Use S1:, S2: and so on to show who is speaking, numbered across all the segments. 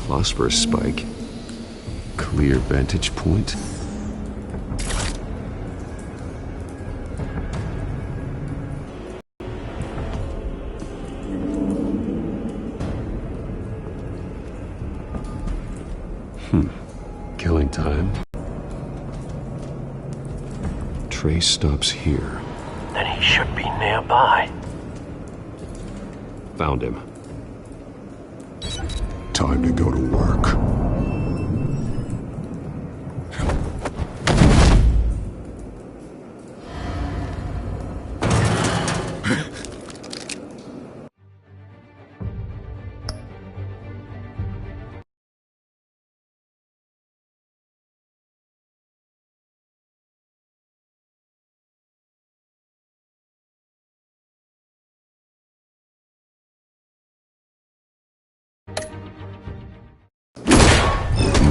S1: Phosphorus spike. Clear vantage point. Killing time. Trace stops here.
S2: Then he should be nearby.
S1: Found him.
S3: Time to go to work.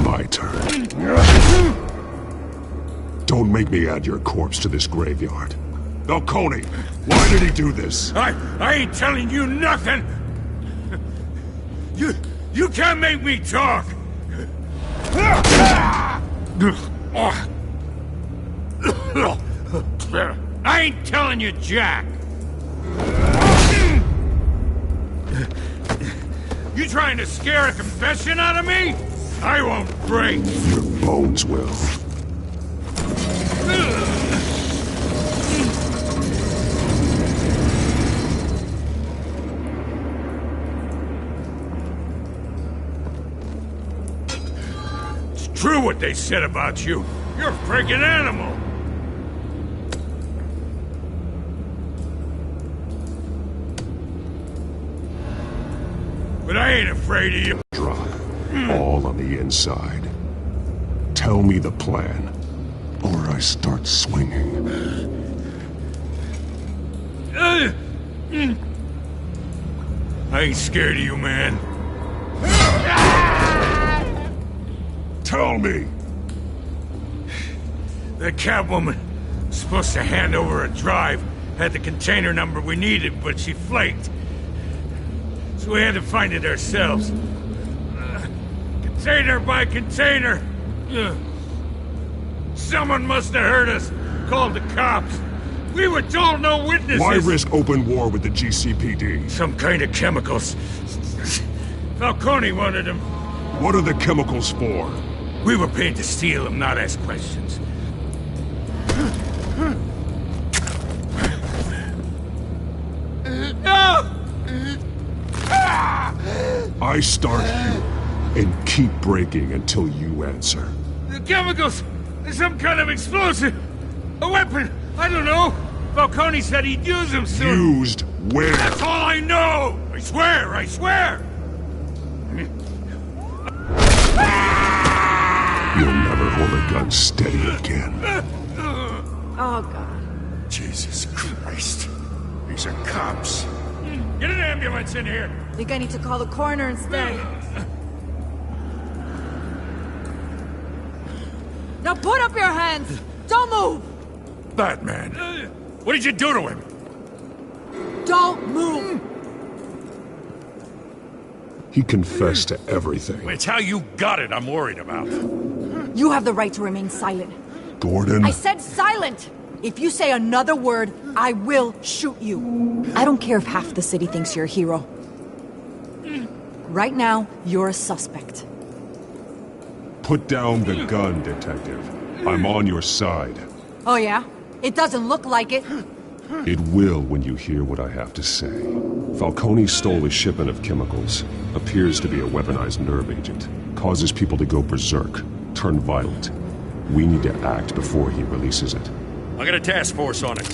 S3: My turn. Don't make me add your corpse to this graveyard. Falcone, why did he do this?
S4: I ain't telling you nothing! You can't make me talk! I ain't telling you jack! You trying to scare a confession out of me? I won't break!
S3: Your bones will.
S4: It's true what they said about you. You're a freaking animal! But I ain't afraid of you.
S3: Drop. All on the inside. Tell me the plan, or I start swinging.
S4: I ain't scared of you, man.
S3: Tell me!
S4: The Catwoman was supposed to hand over a drive, had the container number we needed, but she flaked. So we had to find it ourselves. Container by container. Someone must have heard us, called the cops. We were told no witnesses.
S3: Why risk open war with the GCPD?
S4: Some kind of chemicals. Falcone wanted them.
S3: What are the chemicals for?
S4: We were paid to steal them, not ask questions. No!
S3: I start here and keep breaking until you answer.
S4: The chemicals! There's some kind of explosive! A weapon! I don't know! Falcone said he'd use them soon!
S3: Used where?
S4: That's all I know! I swear! I swear!
S3: You'll never hold a gun steady again.
S5: Oh, God.
S6: Jesus Christ. These are cops.
S4: Get an ambulance in here!
S5: Think I need to call the coroner instead. Now put up your hands! Don't move!
S4: Batman! What did you do to him?
S5: Don't move!
S3: He confessed to everything.
S4: It's how you got it I'm worried about.
S5: You have the right to remain silent.
S3: Gordon?
S5: I said silent! If you say another word, I will shoot you. I don't care if half the city thinks you're a hero. Right now, you're a suspect.
S3: Put down the gun, Detective. I'm on your side.
S5: Oh yeah? It doesn't look like it.
S3: It will when you hear what I have to say. Falcone stole a shipment of chemicals. Appears to be a weaponized nerve agent. Causes people to go berserk, turn violent. We need to act before he releases it.
S4: I got a task force on it.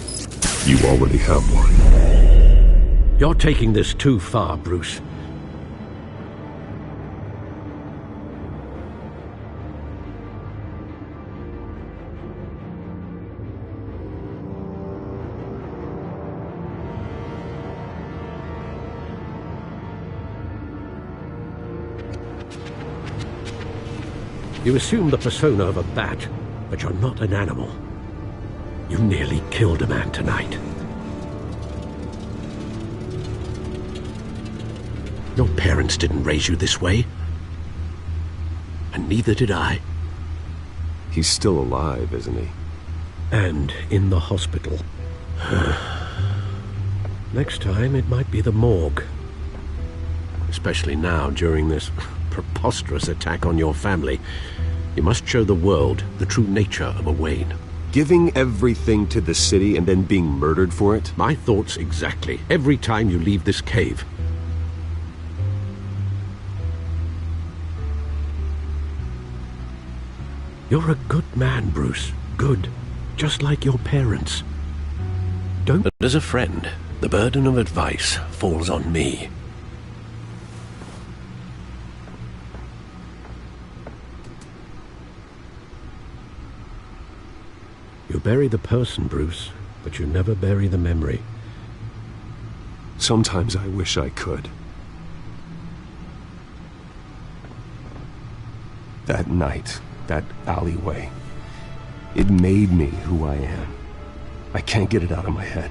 S3: You already have one.
S2: You're taking this too far, Bruce. You assume the persona of a bat, but you're not an animal. You nearly killed a man tonight. Your parents didn't raise you this way. and neither did I.
S1: He's still alive, isn't he?
S2: And in the hospital. Next time, it might be the morgue. Especially now, during this preposterous attack on your family. You must show the world the true nature of a Wayne.
S1: Giving everything to the city and then being murdered for it?
S2: My thoughts exactly, every time you leave this cave. You're a good man, Bruce. Good. Just like your parents. Don't... But as a friend, the burden of advice falls on me. You bury the person, Bruce, but you never bury the memory.
S1: Sometimes I wish I could. That night, that alleyway, it made me who I am. I can't get it out of my head.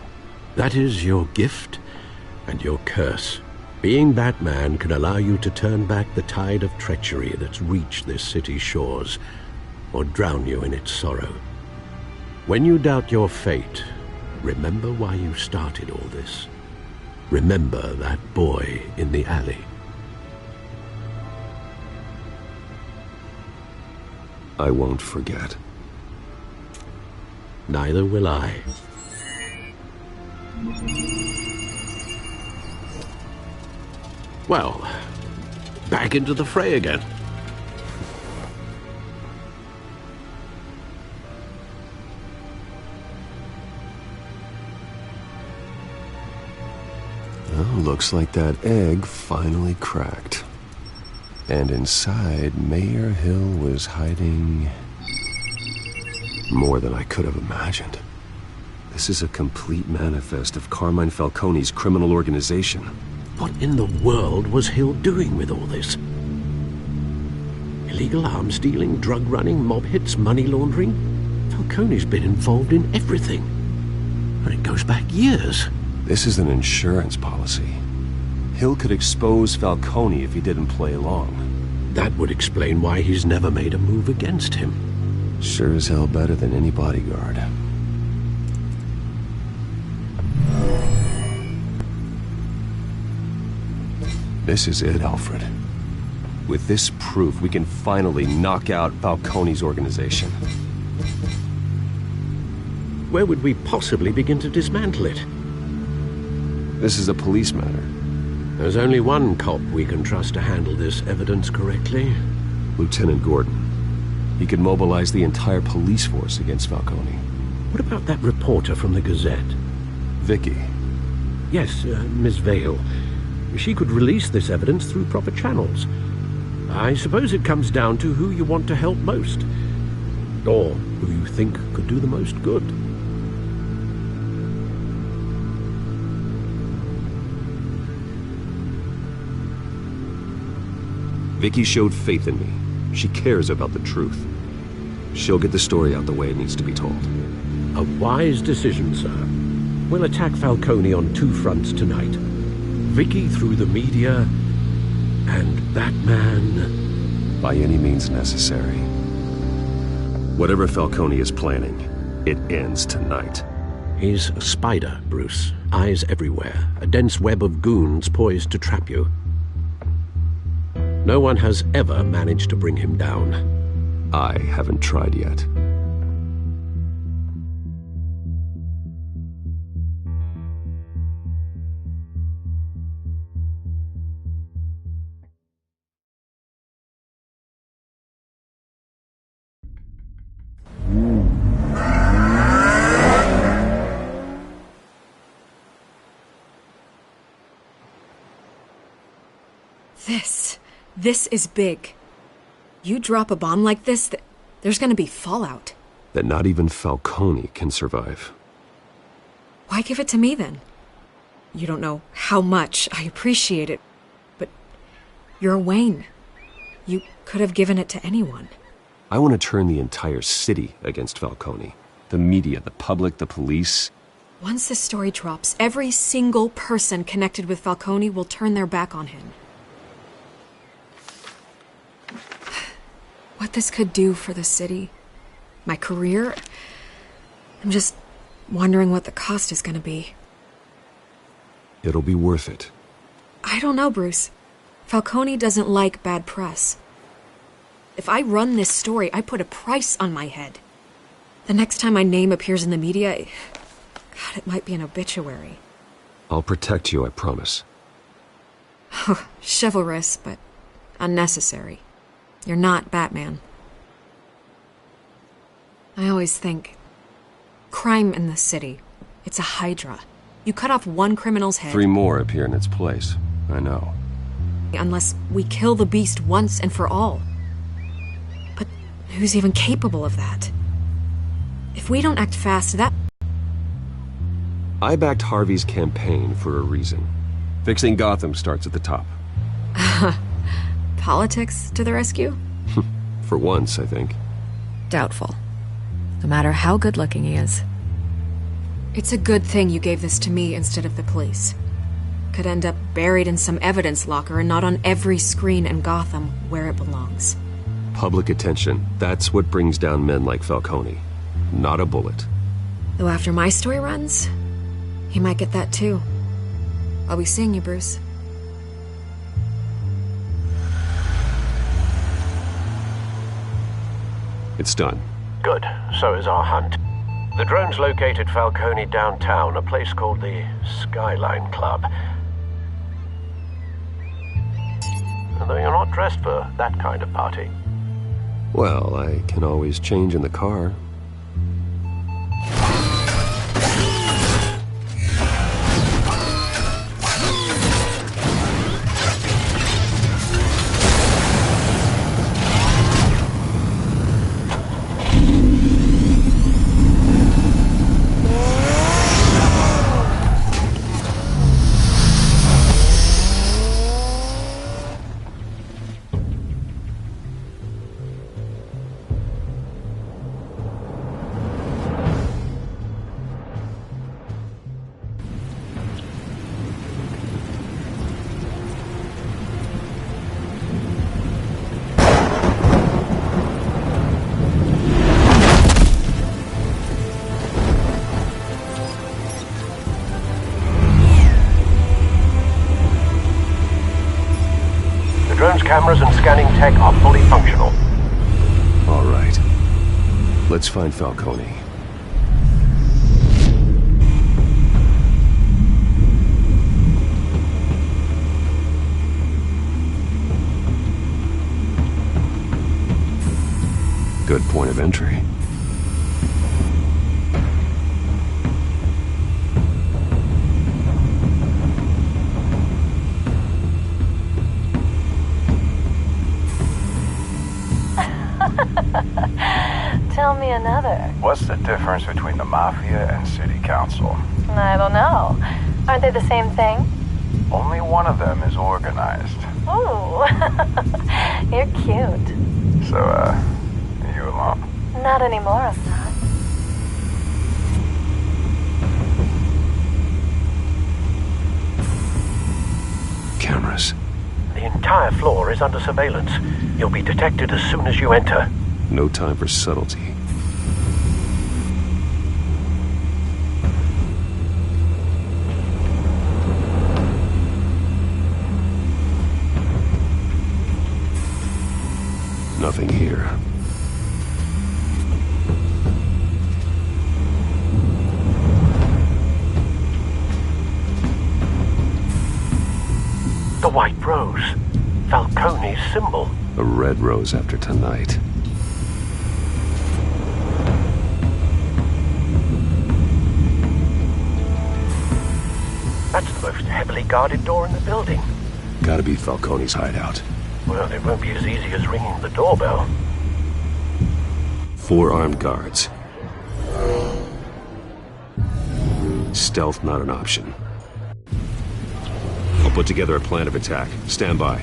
S2: That is your gift and your curse. Being Batman can allow you to turn back the tide of treachery that's reached this city's shores, or drown you in its sorrow. When you doubt your fate, remember why you started all this. Remember that boy in the alley.
S1: I won't forget.
S2: Neither will I. Well, back into the fray again.
S1: Well, looks like that egg finally cracked. And inside, Mayor Hill was hiding more than I could have imagined. This is a complete manifest of Carmine Falcone's criminal organization.
S2: What in the world was Hill doing with all this? Illegal arms dealing, drug running, mob hits, money laundering? Falcone's been involved in everything. And it goes back years.
S1: This is an insurance policy. Hill could expose Falcone if he didn't play along.
S2: That would explain why he's never made a move against him.
S1: Sure as hell better than any bodyguard. This is it, Alfred. With this proof, we can finally knock out Falcone's organization.
S2: Where would we possibly begin to dismantle it?
S1: This is a police matter.
S2: There's only one cop we can trust to handle this evidence correctly.
S1: Lieutenant Gordon. He could mobilize the entire police force against Falcone.
S2: What about that reporter from the Gazette?
S1: Vicky.
S2: Yes, Miss Vale. She could release this evidence through proper channels. I suppose it comes down to who you want to help most. Or who you think could do the most good.
S1: Vicky showed faith in me. She cares about the truth. She'll get the story out the way it needs to be told.
S2: A wise decision, sir. We'll attack Falcone on two fronts tonight. Vicky through the media, and Batman...
S1: by any means necessary. Whatever Falcone is planning, it ends tonight.
S2: He's a spider, Bruce. Eyes everywhere. A dense web of goons poised to trap you. No one has ever managed to bring him down.
S1: I haven't tried yet.
S7: This is big. You drop a bomb like this, there's gonna be fallout.
S1: That not even Falcone can survive.
S7: Why give it to me then? You don't know how much I appreciate it, but you're Wayne. You could have given it to anyone.
S1: I want to turn the entire city against Falcone. The media, the public, the police.
S7: Once this story drops, every single person connected with Falcone will turn their back on him. what this could do for the city, my career. I'm just wondering what the cost is gonna be.
S1: It'll be worth it.
S7: I don't know, Bruce. Falcone doesn't like bad press. If I run this story, I put a price on my head. The next time my name appears in the media, God, it might be an obituary.
S1: I'll protect you, I promise.
S7: Chivalrous, but unnecessary. You're not Batman. I always think, crime in the city, it's a hydra. You cut off one criminal's head...
S1: 3 more appear in its place. I know.
S7: Unless we kill the beast once and for all. But who's even capable of that? If we don't act fast, that...
S1: I backed Harvey's campaign for a reason. Fixing Gotham starts at the top.
S7: Politics to the rescue?
S1: For once, I think.
S7: Doubtful. No matter how good-looking he is. It's a good thing you gave this to me instead of the police. Could end up buried in some evidence locker and not on every screen in Gotham where it belongs.
S1: Public attention. That's what brings down men like Falcone. Not a bullet.
S7: Though after my story runs, he might get that too. I'll be seeing you, Bruce.
S1: It's done.
S2: Good. So is our hunt. The drone's located Falcone downtown, a place called the Skyline Club. Although you're not dressed for that kind of party.
S1: Well, I can always change in the car.
S2: Drone's cameras and scanning tech are fully functional.
S1: All right. Let's find Falcone. Good point of entry.
S8: Tell me another.
S6: What's the difference between the Mafia and City Council?
S8: I don't know. Aren't they the same thing?
S6: Only one of them is organized.
S8: Ooh, you're cute.
S6: So, are you alone?
S8: Not anymore, I'm not.
S1: Cameras.
S2: The entire floor is under surveillance. You'll be detected as soon as you enter.
S1: No time for subtlety. Nothing here.
S2: The white rose. Falcone's symbol.
S1: A red rose after tonight.
S2: That's the most heavily guarded door in the building.
S1: Gotta be Falcone's hideout.
S2: Well, it won't be as easy as ringing the doorbell.
S1: 4 armed guards. Stealth not an option. I'll put together a plan of attack. Stand by.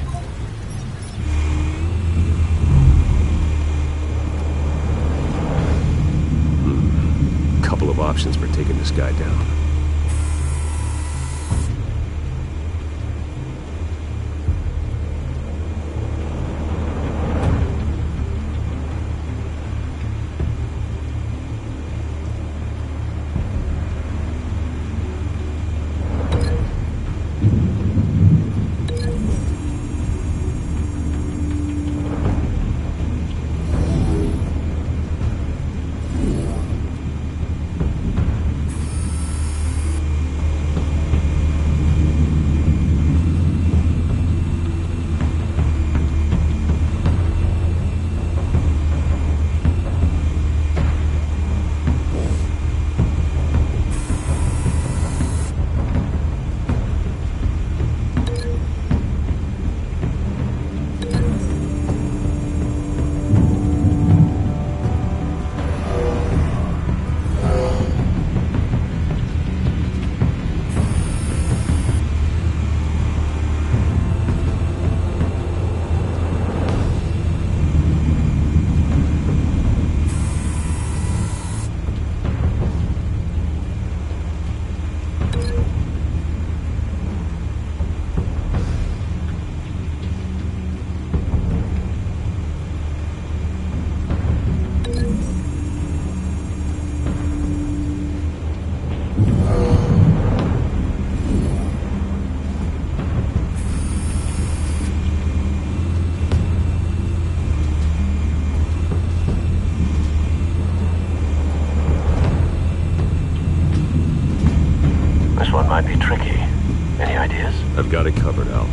S1: Couple of options for taking this guy down.
S3: I've got it covered, Al.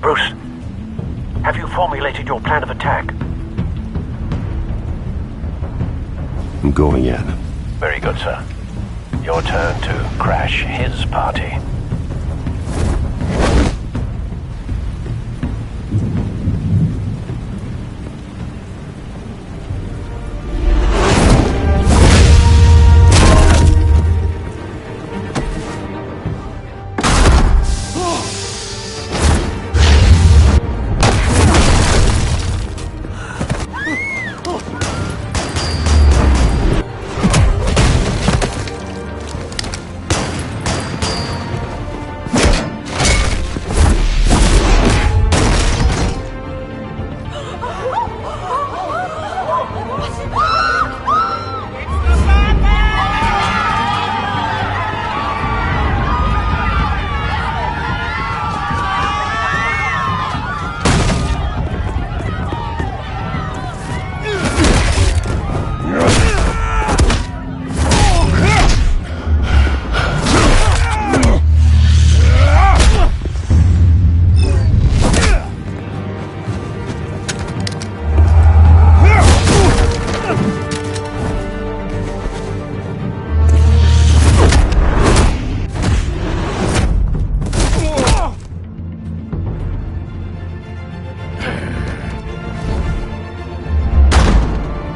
S2: Bruce, have you formulated your plan of attack?
S1: I'm going in.
S2: Very good, sir. Your turn to crash his party.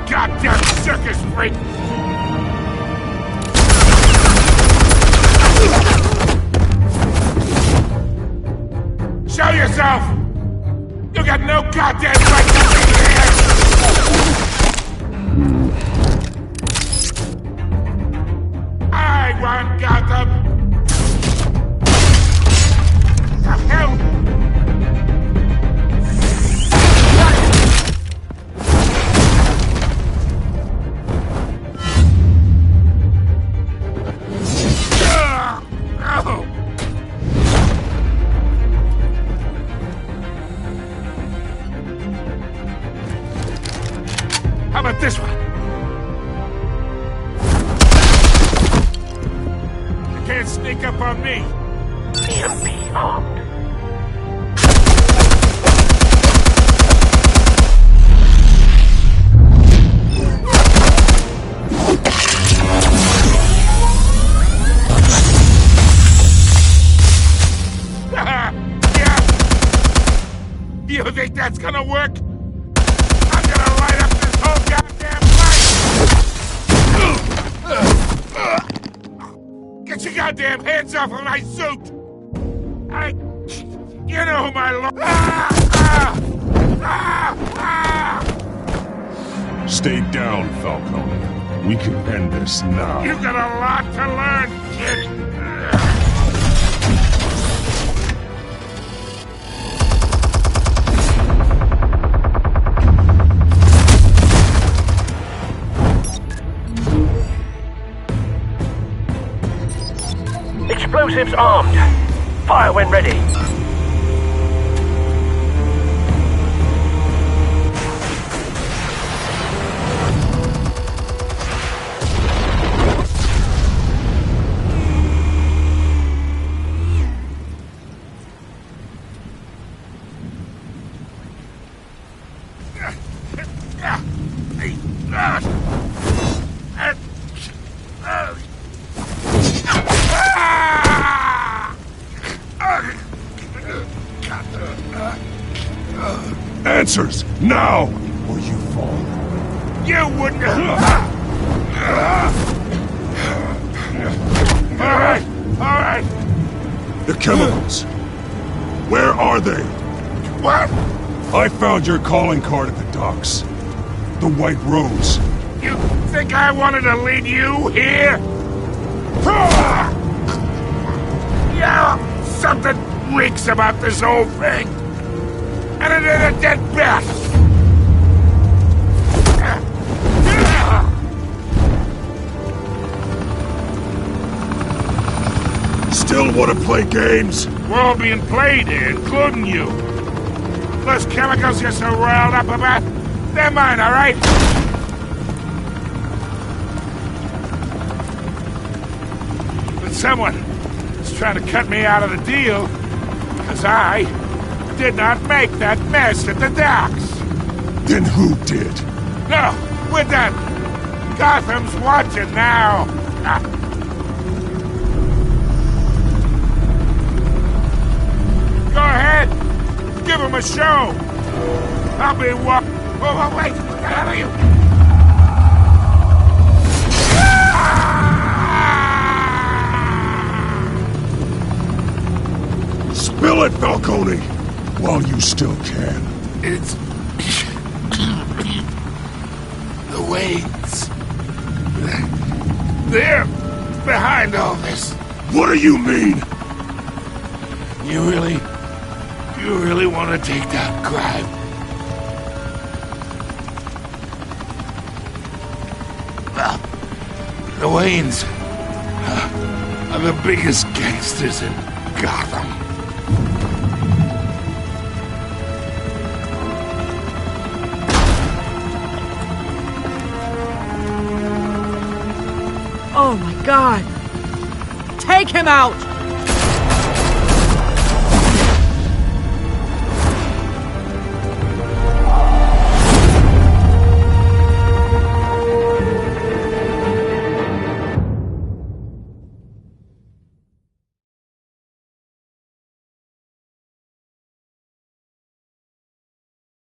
S4: Goddamn circus freak! Show yourself! You got no goddamn right to be here! I want Gotham! The hell? How about this one? You can't sneak up on me.
S2: EMP armed.
S4: Yeah. You think that's gonna work? I'm gonna light up this whole goddamn place! Get your goddamn hands off of my suit! You know who my
S3: Stay down, Falcone. We can end this now.
S4: You got a lot to learn, kid!
S2: Explosives armed. Fire when ready.
S3: answers, now, or you fall.
S4: You wouldn't... Alright.
S3: The chemicals. Where are they?
S4: What?
S3: I found your calling card at the docks. The White Rose.
S4: You think I wanted to lead you here? Yeah, something reeks about this whole thing. And it ain't a dead bat.
S3: Still want to play games?
S4: We're all being played here, including you. Those chemicals you're so riled up about, they're mine, all right? But someone is trying to cut me out of the deal, because I did not make that mess at the docks.
S3: Then who did?
S4: No, we're done. Gotham's watching now. Go ahead. Give him a show. I'll be Oh, wait. What the hell are you?
S3: Spill it, Falcone, while you still can.
S4: It's... the Waynes. They're behind all this.
S3: What do you mean?
S4: You really want to take down crime? Well, the Waynes are the biggest gangsters in Gotham.
S5: Oh my God! Take him out!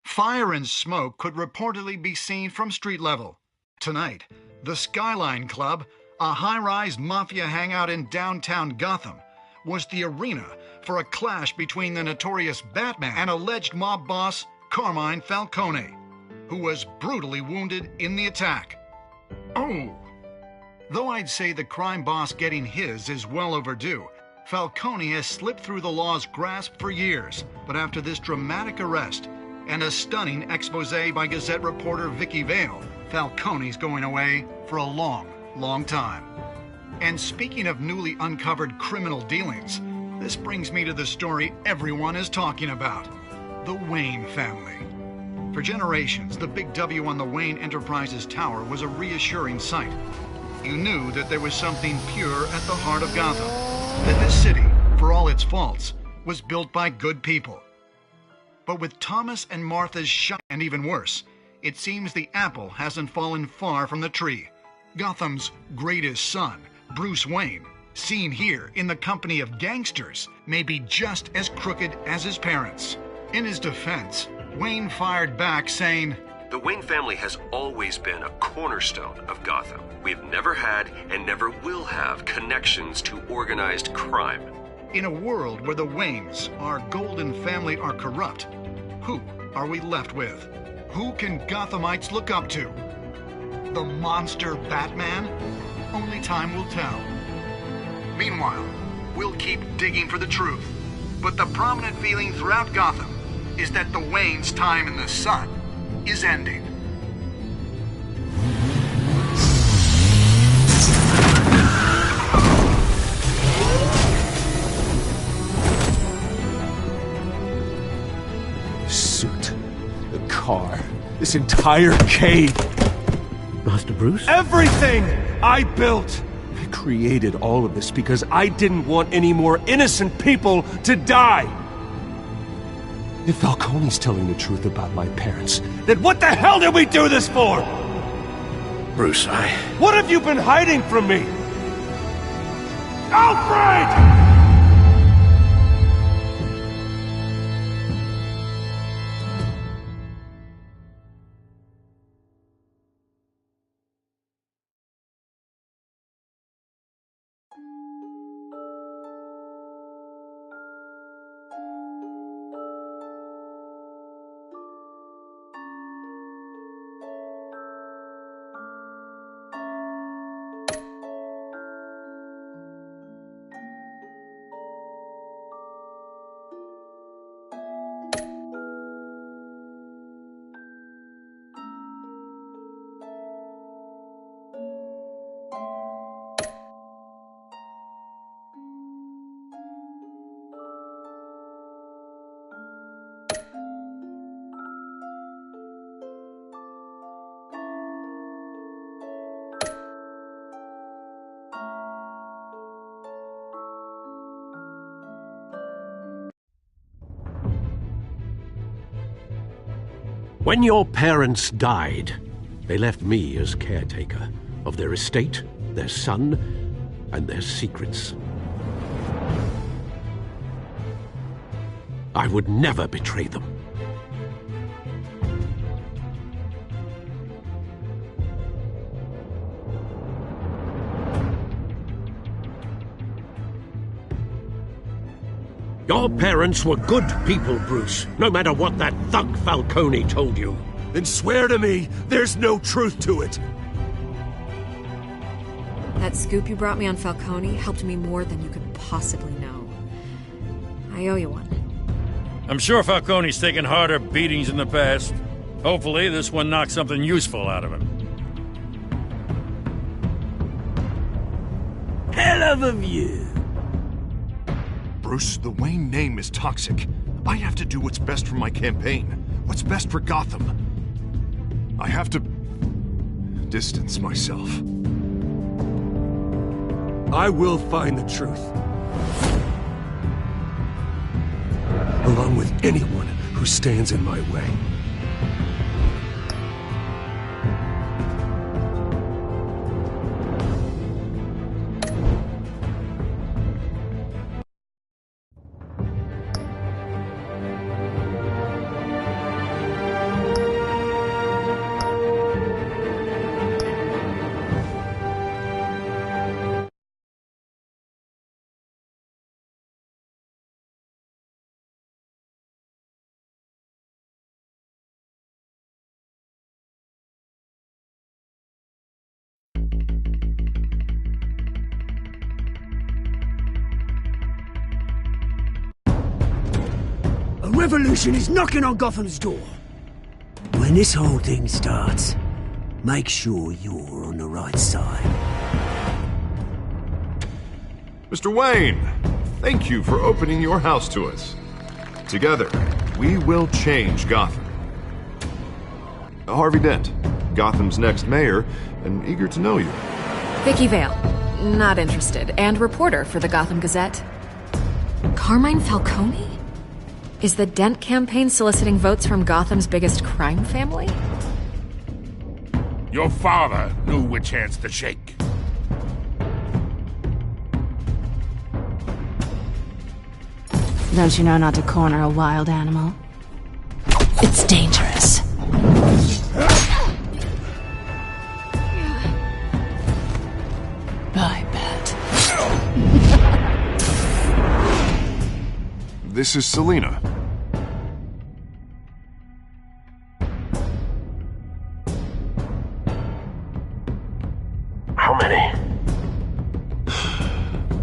S9: Fire and smoke could reportedly be seen from street level. Tonight, the Skyline Club, a high-rise mafia hangout in downtown Gotham, was the arena for a clash between the notorious Batman and alleged mob boss Carmine Falcone, who was brutally wounded in the attack. Oh! Though I'd say the crime boss getting his is well overdue, Falcone has slipped through the law's grasp for years, but after this dramatic arrest and a stunning expose by Gazette reporter Vicky Vale, Falcone's going away for a long, long time. And speaking of newly uncovered criminal dealings, this brings me to the story everyone is talking about: the Wayne family. For generations, the big W on the Wayne Enterprises Tower was a reassuring sight. You knew that there was something pure at the heart of Gotham, that this city, for all its faults, was built by good people. But with Thomas and Martha's shot, and even worse, it seems the apple hasn't fallen far from the tree. Gotham's greatest son, Bruce Wayne, seen here in the company of gangsters, may be just as crooked as his parents. In his defense, Wayne fired back saying,
S1: "The Wayne family has always been a cornerstone of Gotham. We've never had and never will have connections to organized crime."
S9: in a world where the Waynes, our golden family, are corrupt, who are we left with? Who can Gothamites look up to? The monster Batman? Only time will tell. Meanwhile, we'll keep digging for the truth. But the prominent feeling throughout Gotham is that the Waynes' time in the sun is ending.
S1: The suit, the car, this entire cave.
S2: Master Bruce?
S1: Everything I built! I created all of this because I didn't want any more innocent people to die! If Falcone's telling the truth about my parents, then what the hell did we do this for?
S2: Bruce,
S1: What have you been hiding from me? Alfred!
S2: When your parents died, they left me as caretaker of their estate, their son, and their secrets. I would never betray them. Your parents were good people, Bruce, no matter what that thug Falcone told you.
S1: Then swear to me there's no truth to it.
S7: That scoop you brought me on Falcone helped me more than you could possibly know. I owe you one.
S4: I'm sure Falcone's taken harder beatings in the past. Hopefully, this one knocks something useful out of him.
S10: Hell of a view.
S11: Bruce, the Wayne name is toxic. I have to do what's best for my campaign. What's best for Gotham. I have to distance myself.
S1: I will find the truth. Along with anyone who stands in my way.
S10: A revolution is knocking on Gotham's door. When this whole thing starts, make sure you're on the right side.
S11: Mr. Wayne, thank you for opening your house to us. Together, we will change Gotham. Harvey Dent, Gotham's next mayor, and eager to know you.
S7: Vicky Vale, not interested, and reporter for the Gotham Gazette. Carmine Falcone? Is the Dent campaign soliciting votes from Gotham's biggest crime family?
S12: Your father knew which hands to shake.
S5: Don't you know not to corner a wild animal? It's dangerous. I bet.
S11: This is Selina.
S2: How many?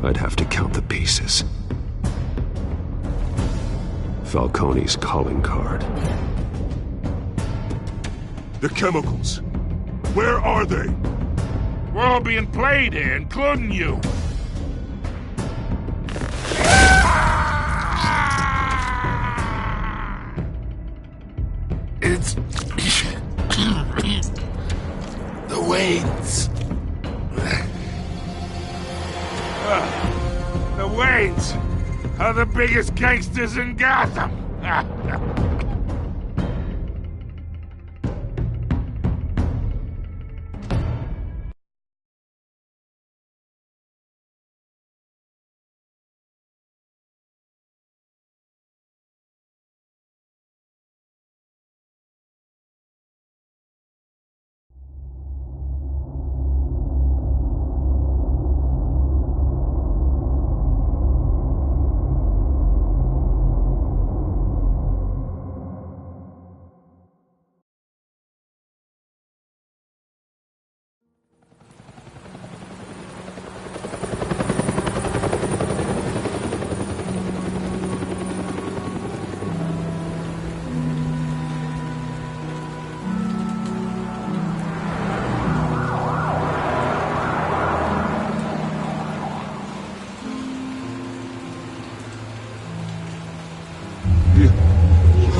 S3: I'd have to count the pieces. Falcone's calling card.
S1: The chemicals. Where are they?
S12: We're all being played here, including you. It's... the Waynes. The Waynes are the biggest gangsters in Gotham.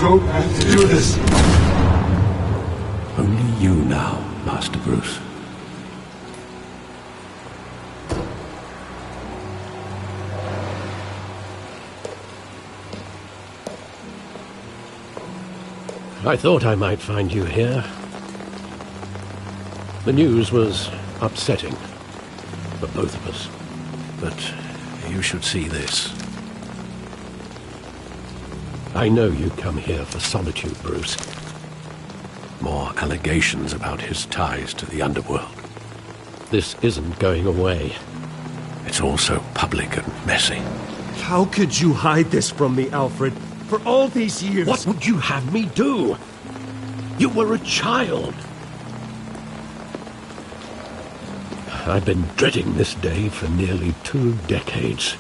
S1: Don't have to do this.
S2: Only you now, Master Bruce. I thought I might find you here. The news was upsetting for both of us. But you should see this. I know you come here for solitude, Bruce. More allegations about his ties to the underworld. This isn't going away. It's all so public and messy.
S1: How could you hide this from me, Alfred? For all these years...
S2: What would you have me do? You were a child. I've been dreading this day for nearly 2 decades.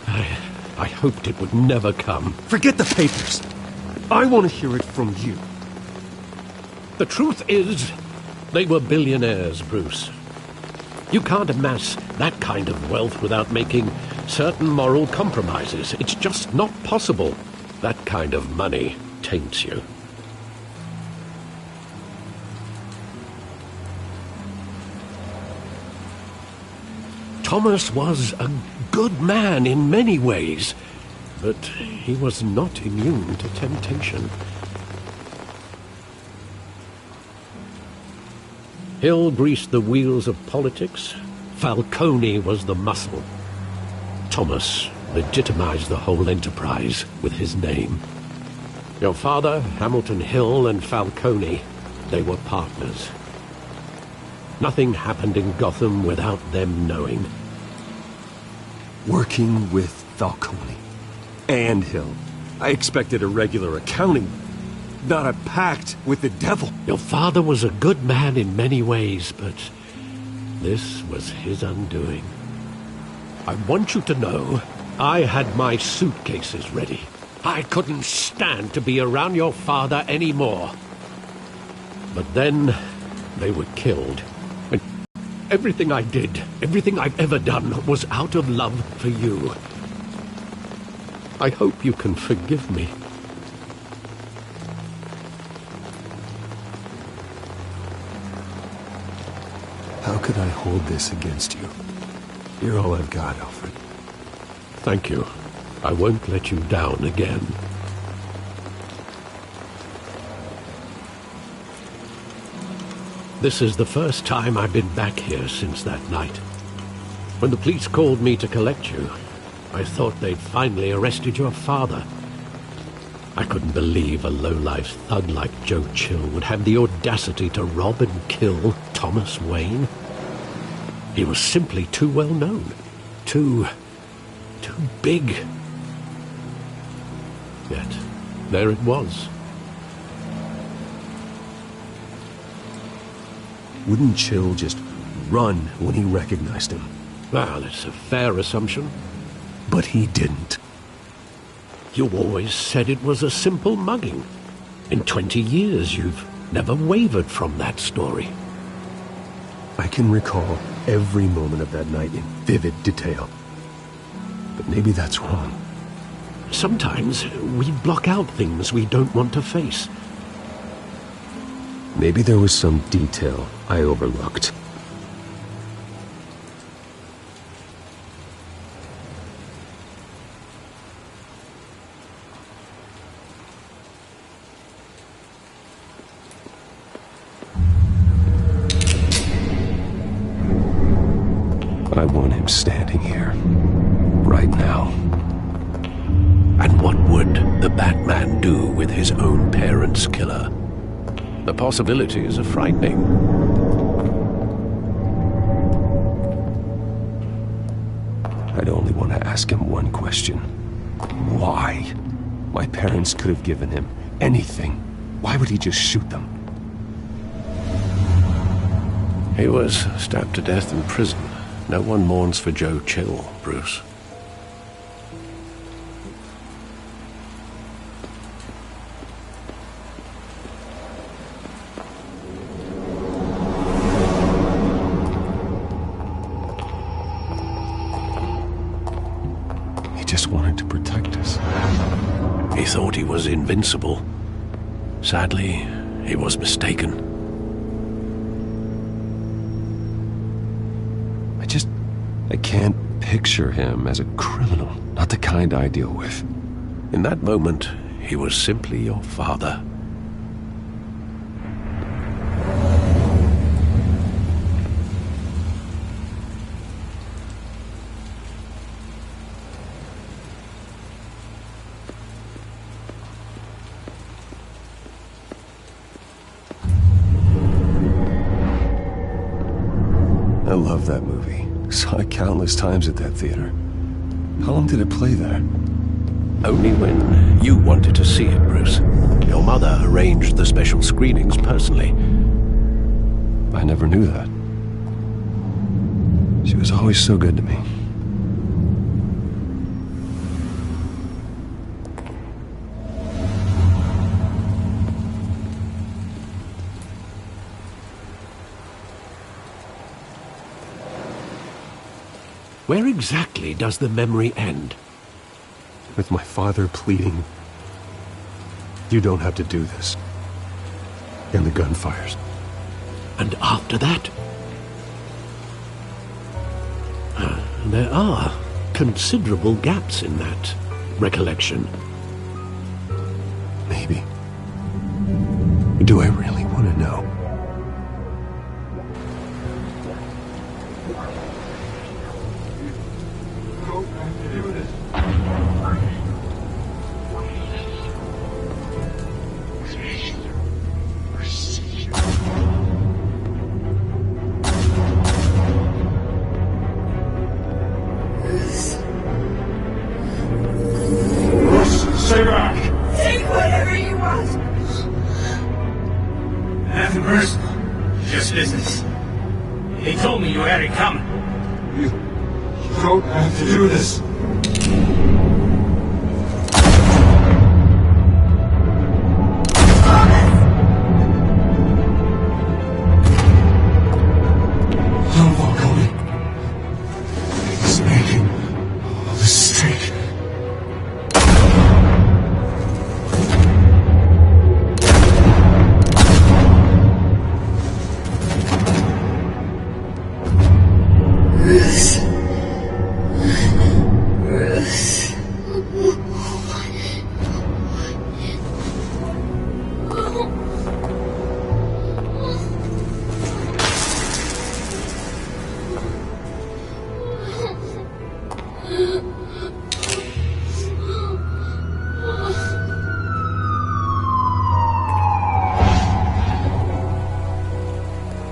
S2: I hoped it would never come.
S1: Forget the papers. I want to hear it from you.
S2: The truth is, they were billionaires, Bruce. You can't amass that kind of wealth without making certain moral compromises. It's just not possible. That kind of money taints you. Thomas was a good man in many ways, but he was not immune to temptation. Hill greased the wheels of politics. Falcone was the muscle. Thomas legitimized the whole enterprise with his name. Your father, Hamilton Hill, and Falcone, they were partners. Nothing happened in Gotham without them knowing.
S1: Working with Falcone and Hill. I expected a regular accounting, not a pact with the devil.
S2: Your father was a good man in many ways, but this was his undoing. I want you to know, I had my suitcases ready. I couldn't stand to be around your father anymore. But then, they were killed. And everything I did, everything I've ever done, was out of love for you. I hope you can forgive me.
S1: How could I hold this against you? You're all I've got, Alfred.
S2: Thank you. I won't let you down again. This is the first time I've been back here since that night. When the police called me to collect you, I thought they'd finally arrested your father. I couldn't believe a low-life thug like Joe Chill would have the audacity to rob and kill Thomas Wayne. He was simply too well known. Too big. Yet, there it was.
S1: Wouldn't Chill just run when he recognized him?
S2: Well, it's a fair assumption.
S1: But he didn't.
S2: You always said it was a simple mugging. In 20 years, you've never wavered from that story.
S1: I can recall every moment of that night in vivid detail. But maybe that's wrong.
S2: Sometimes we block out things we don't want to face.
S1: Maybe there was some detail I overlooked. I want him standing here, right now.
S2: And what would the Batman do with his own parents' killer? The possibilities are frightening.
S1: I'd only want to ask him one question. Why? My parents could have given him anything. Why would he just shoot them?
S2: He was stabbed to death in prison. No one mourns for Joe Chill, Bruce.
S1: He just wanted to protect us.
S2: He thought he was invincible. Sadly, he was mistaken.
S1: I can't picture him as a criminal, not the kind I deal with.
S2: In that moment, he was simply your father.
S1: love that movie. Saw it countless times at that theater. How long did it play there?
S2: Only when you wanted to see it, Bruce. Your mother arranged the special screenings personally.
S1: I never knew that. She was always so good to me.
S2: Where exactly does the memory end?
S1: With my father pleading, "You don't have to do this." And the gun fires.
S2: And after that? There are considerable gaps in that recollection.
S1: Maybe. Do I really want to know?
S4: Stay back!
S10: Take whatever you want!
S4: Nothing personal. Just business. They told me you had it coming.
S12: You don't have to do this.
S1: John Falcone. He's making a mistake.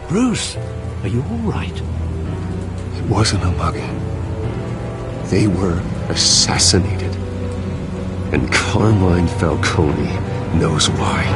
S2: Bruce, are you all right?
S1: It wasn't a mugging. They were assassinated. And Carmine Falcone knows why.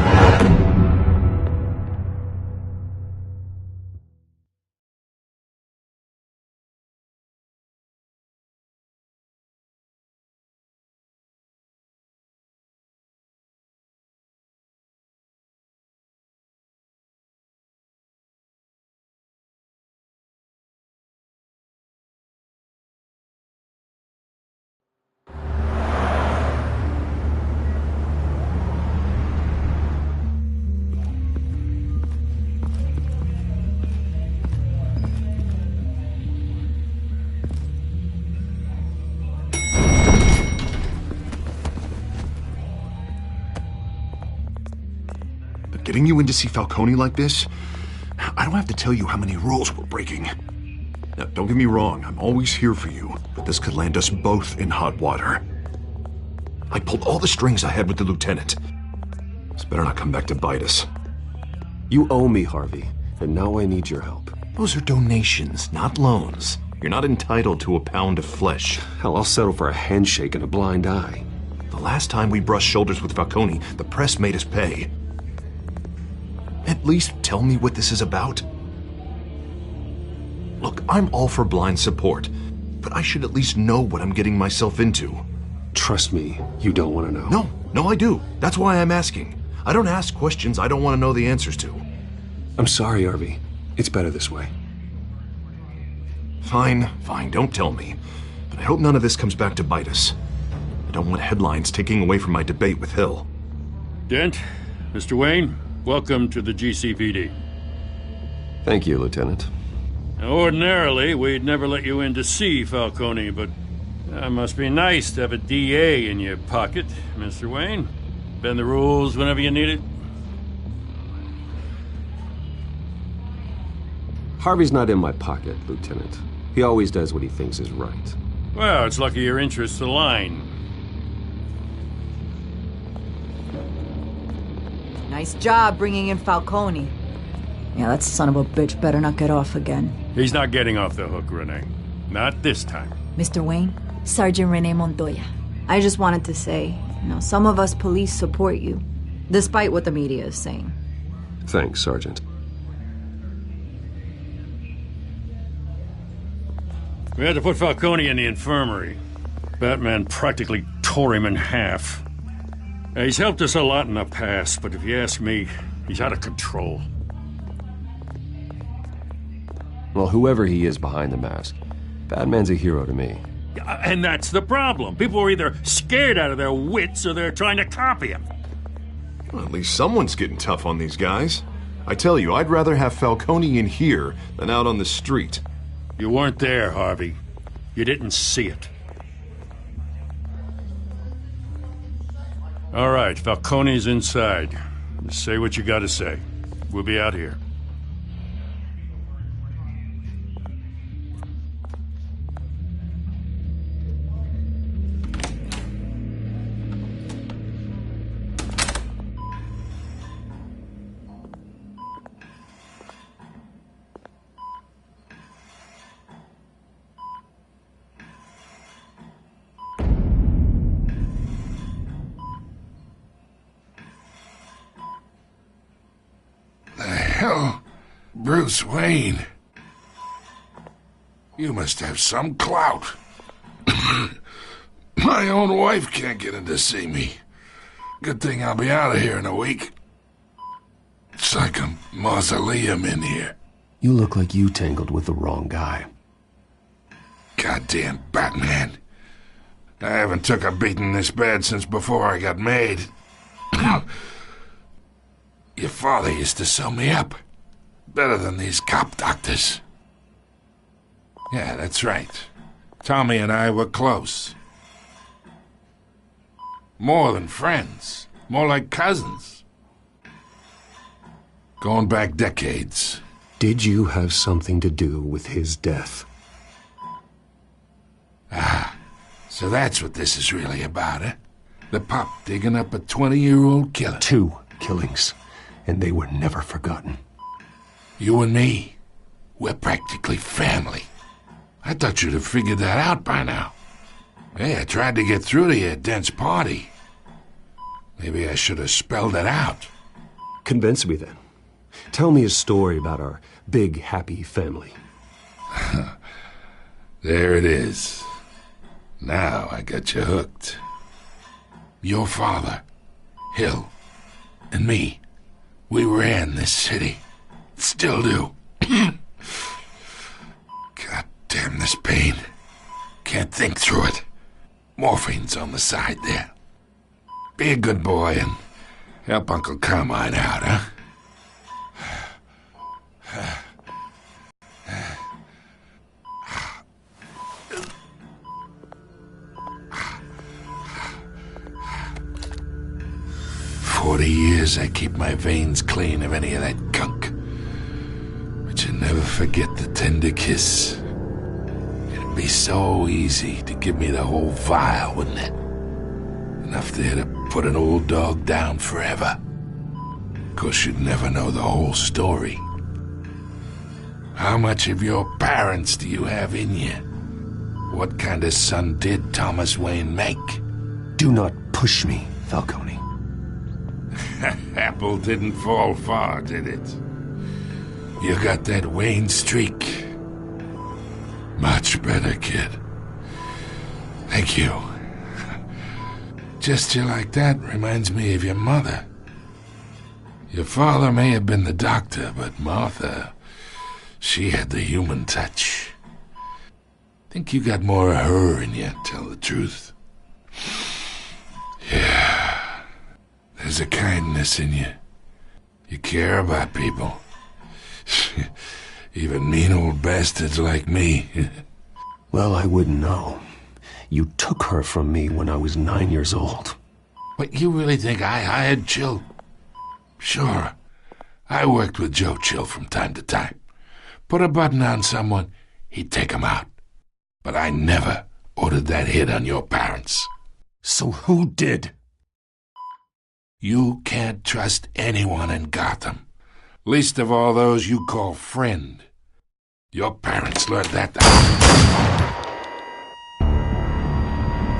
S11: Getting you in to see Falcone like this? I don't have to tell you how many rules we're breaking. Now, don't get me wrong, I'm always here for you, but this could land us both in hot water. I pulled all the strings I had with the lieutenant. This better not come back to bite us.
S1: You owe me, Harvey, and now I need your help.
S11: Those are donations, not loans. You're not entitled to a pound of flesh.
S1: Hell, I'll settle for a handshake and a blind eye.
S11: The last time we brushed shoulders with Falcone, the press made us pay. At least tell me what this is about. Look, I'm all for blind support, but I should at least know what I'm getting myself into.
S1: Trust me, you don't want to know.
S11: No, I do. That's why I'm asking. I don't ask questions I don't want to know the answers to.
S1: I'm sorry, Harvey. It's better this way.
S11: Fine, don't tell me. But I hope none of this comes back to bite us. I don't want headlines taking away from my debate with Hill.
S13: Dent, Mr. Wayne, welcome to the GCPD.
S1: Thank you, Lieutenant.
S13: Now, ordinarily, we'd never let you in to see Falcone, but it must be nice to have a DA in your pocket, Mr. Wayne. Bend the rules whenever you need it.
S1: Harvey's not in my pocket, Lieutenant. He always does what he thinks is right.
S13: Well, it's lucky your interests align.
S5: Nice job bringing in Falcone. Yeah, that son of a bitch better not get off again.
S13: He's not getting off the hook, Renee. Not this time.
S5: Mr. Wayne, Sergeant Renee Montoya. I just wanted to say, some of us police support you, despite what the media is saying.
S1: Thanks, Sergeant.
S13: We had to put Falcone in the infirmary. Batman practically tore him in half. He's helped us a lot in the past, but if you ask me, he's out of control.
S1: Well, whoever he is behind the mask, Batman's a hero to me.
S13: And that's the problem. People are either scared out of their wits or they're trying to copy him.
S11: Well, at least someone's getting tough on these guys. I tell you, I'd rather have Falcone in here than out on the street.
S13: You weren't there, Harvey. You didn't see it. All right, Falcone's inside. Say what you gotta say. We'll be out here.
S12: Bruce Wayne. You must have some clout. My own wife can't get in to see me. Good thing I'll be out of here in a week. It's like a mausoleum in here.
S1: You look like you tangled with the wrong guy.
S12: Goddamn Batman. I haven't took a beating this bad since before I got made. Your father used to sew me up. Better than these cop doctors. Yeah, that's right. Tommy and I were close. More than friends. More like cousins. Going back decades.
S1: Did you have something to do with his death?
S12: Ah, so that's what this is really about, eh? The pup digging up a 20-year-old killer.
S1: 2 killings, and they were never forgotten.
S12: You and me, we're practically family. I thought you'd have figured that out by now. Hey, I tried to get through to your dense party. Maybe I should have spelled it out.
S1: Convince me then. Tell me a story about our big, happy family.
S12: There it is. Now I got you hooked. Your father, Hill, and me, we ran this city. Still do. God damn this pain. Can't think through it. Morphine's on the side there. Be a good boy and help Uncle Carmine out, huh? 40 years I keep my veins clean of any of that gunk. But you never forget the tender kiss. It'd be so easy to give me the whole vial, wouldn't it? Enough there to put an old dog down forever. Of course, you'd never know the whole story. How much of your parents do you have in you? What kind of son did Thomas Wayne make?
S1: Do not push me, Falcone.
S12: Apple didn't fall far, did it? You got that Wayne streak. Much better, kid. Thank you. Gesture like that reminds me of your mother. Your father may have been the doctor, but Martha, she had the human touch. Think you got more of her in you, tell the truth. Yeah. There's a kindness in you. You care about people. Even mean old bastards like me.
S1: Well, I wouldn't know. You took her from me when I was 9 years old.
S12: But you really think I hired Chill? Sure. I worked with Joe Chill from time to time. Put a button on someone, he'd take him out. But I never ordered that hit on your parents.
S1: So who did?
S12: You can't trust anyone in Gotham. Least of all those you call friend. Your parents learned that.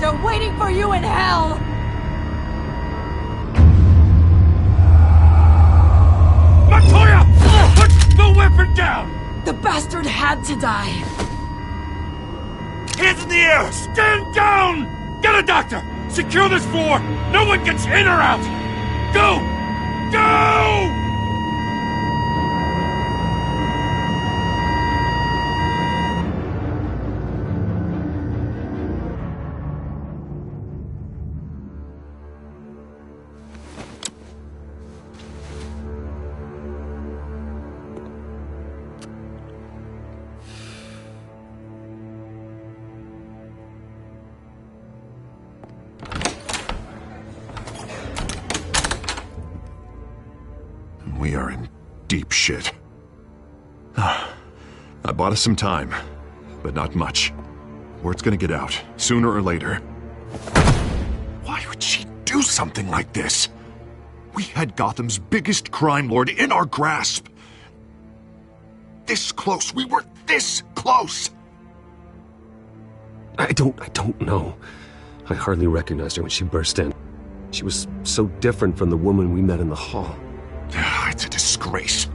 S5: They're waiting for you in hell!
S4: Montoya! Put the weapon down!
S5: The bastard had to die!
S4: Hands in the air! Stand down! Get a doctor! Secure this floor! No one gets in or out! Go! Go!
S11: We are in deep shit. I bought us some time, but not much. Word's gonna get out, sooner or later. Why would she do something like this? We had Gotham's biggest crime lord in our grasp. This close. We were this close.
S1: I don't know. I hardly recognized her when she burst in. She was so different from the woman we met in the hall.
S11: It's a disgrace.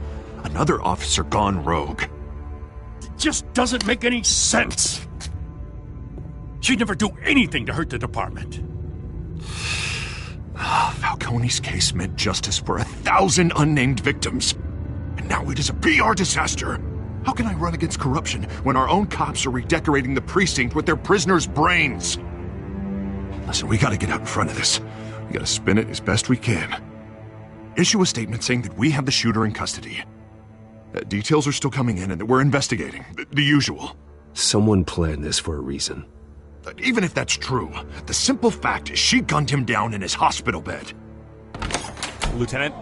S11: Another officer gone rogue.
S4: It just doesn't make any sense. She'd never do anything to hurt the department.
S11: Falcone's case meant justice for 1,000 unnamed victims. And now it is a PR disaster. How can I run against corruption when our own cops are redecorating the precinct with their prisoners' brains? Listen, we gotta get out in front of this. We gotta spin it as best we can. Issue a statement saying that we have the shooter in custody. Details are still coming in and that we're investigating. The usual.
S1: Someone planned this for a reason.
S11: Even if that's true, the simple fact is she gunned him down in his hospital bed.
S14: Lieutenant,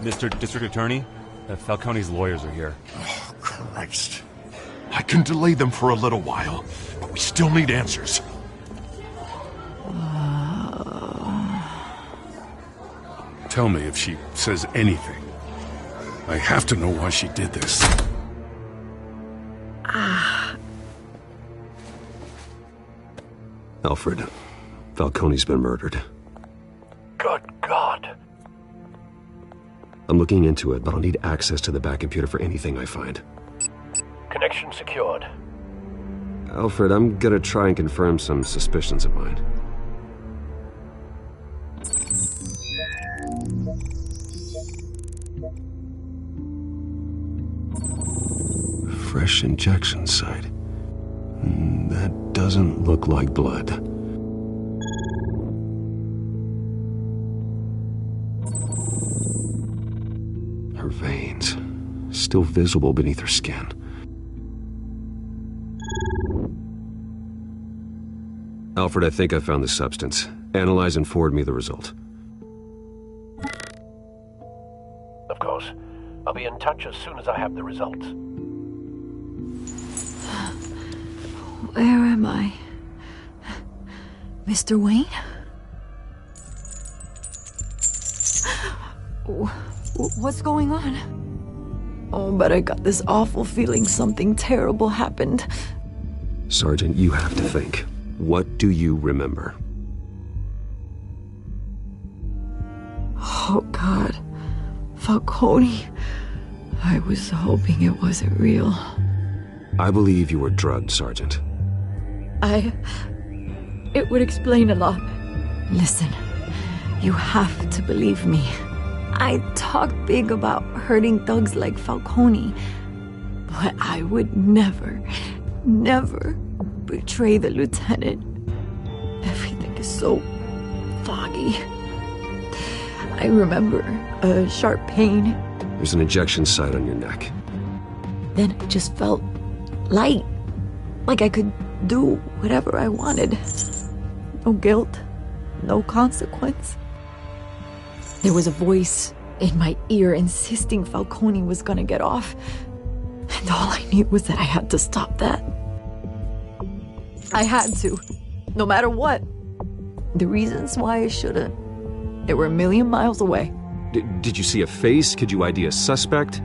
S14: Mr. District Attorney, Falcone's lawyers are here.
S11: Oh, Christ. I can delay them for a little while, but we still need answers.
S12: Tell me if she says anything. I have to know why she did this.
S1: Alfred, Falcone's been murdered.
S2: Good God.
S1: I'm looking into it, but I'll need access to the back computer for anything I find.
S2: Connection secured.
S1: Alfred, I'm gonna try and confirm some suspicions of mine. Fresh injection site. That doesn't look like blood. Her veins, still visible beneath her skin. Alfred, I think I found the substance. Analyze and forward me the result.
S2: Of course. I'll be in touch as soon as I have the results.
S5: Where am I? Mr. Wayne? What's going on? Oh, but I got this awful feeling something terrible happened.
S1: Sergeant, you have to think. What do you remember?
S5: Oh, God. Falcone. I was hoping it wasn't real.
S1: I believe you were drugged, Sergeant.
S5: It would explain a lot. Listen, you have to believe me. I talk big about hurting thugs like Falcone, but I would never betray the lieutenant. Everything is so foggy. I remember a sharp pain.
S1: There's an injection site on your neck.
S5: Then it just felt light, like I could do whatever I wanted. No guilt, no consequence. There was a voice in my ear insisting Falcone was gonna get off, and all I knew was that I had to stop that. I had to, no matter what. The reasons why I shouldn't, they were a million miles away.
S1: Did you see a face? Could you ID a suspect?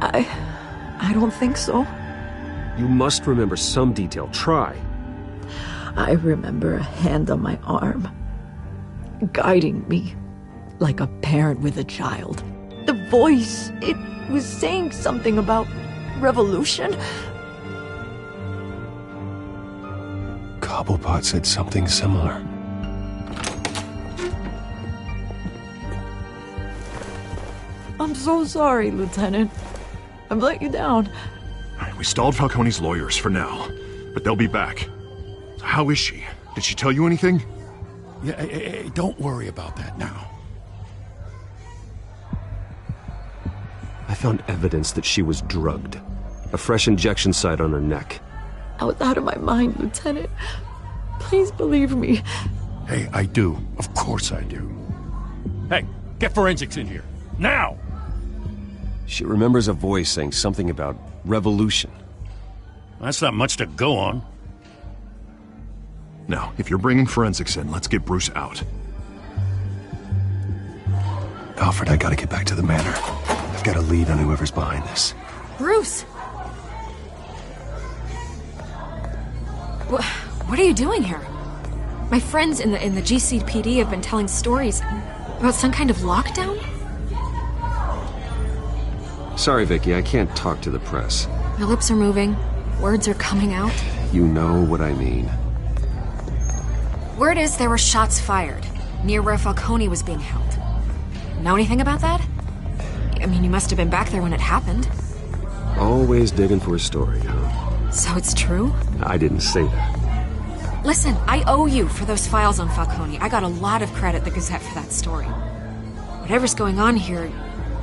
S5: I don't think so.
S1: You must remember some detail. Try.
S5: I remember a hand on my arm, guiding me like a parent with a child. The voice, it was saying something about revolution.
S1: Cobblepot said something similar.
S5: I'm so sorry, Lieutenant. I've let you down.
S11: We stalled Falcone's lawyers for now, but they'll be back. How is she? Did she tell you anything?
S15: Yeah, don't worry about that now.
S1: I found evidence that she was drugged. A fresh injection site on her neck.
S5: I was out of my mind, Lieutenant. Please believe me.
S15: Hey, I do. Of course I do.
S13: Hey, get forensics in here. Now!
S1: She remembers a voice saying something about revolution.
S13: That's not much to go on.
S11: Now, if you're bringing forensics in, let's get Bruce out.
S1: Alfred, I gotta get back to the manor. I've got a lead on whoever's behind this.
S7: Bruce! What are you doing here? My friends in the GCPD have been telling stories about some kind of lockdown?
S1: Sorry, Vicky, I can't talk to the press.
S7: My lips are moving. Words are coming out.
S1: You know what I mean.
S7: Word is there were shots fired near where Falcone was being held. Know anything about that? I mean, you must have been back there when it happened.
S1: Always digging for a story, huh?
S7: So it's true?
S1: I didn't say that.
S7: Listen, I owe you for those files on Falcone. I got a lot of credit at the Gazette for that story. Whatever's going on here,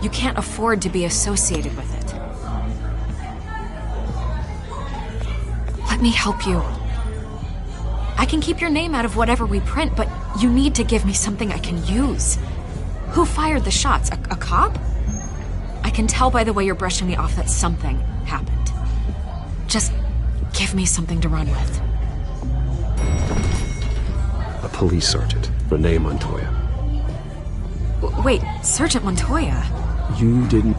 S7: you can't afford to be associated with it. Let me help you. I can keep your name out of whatever we print, but you need to give me something I can use. Who fired the shots? A cop? I can tell by the way you're brushing me off that something happened. Just give me something to run with.
S1: A police sergeant, Renee Montoya.
S7: Wait, Sergeant Montoya?
S1: You didn't...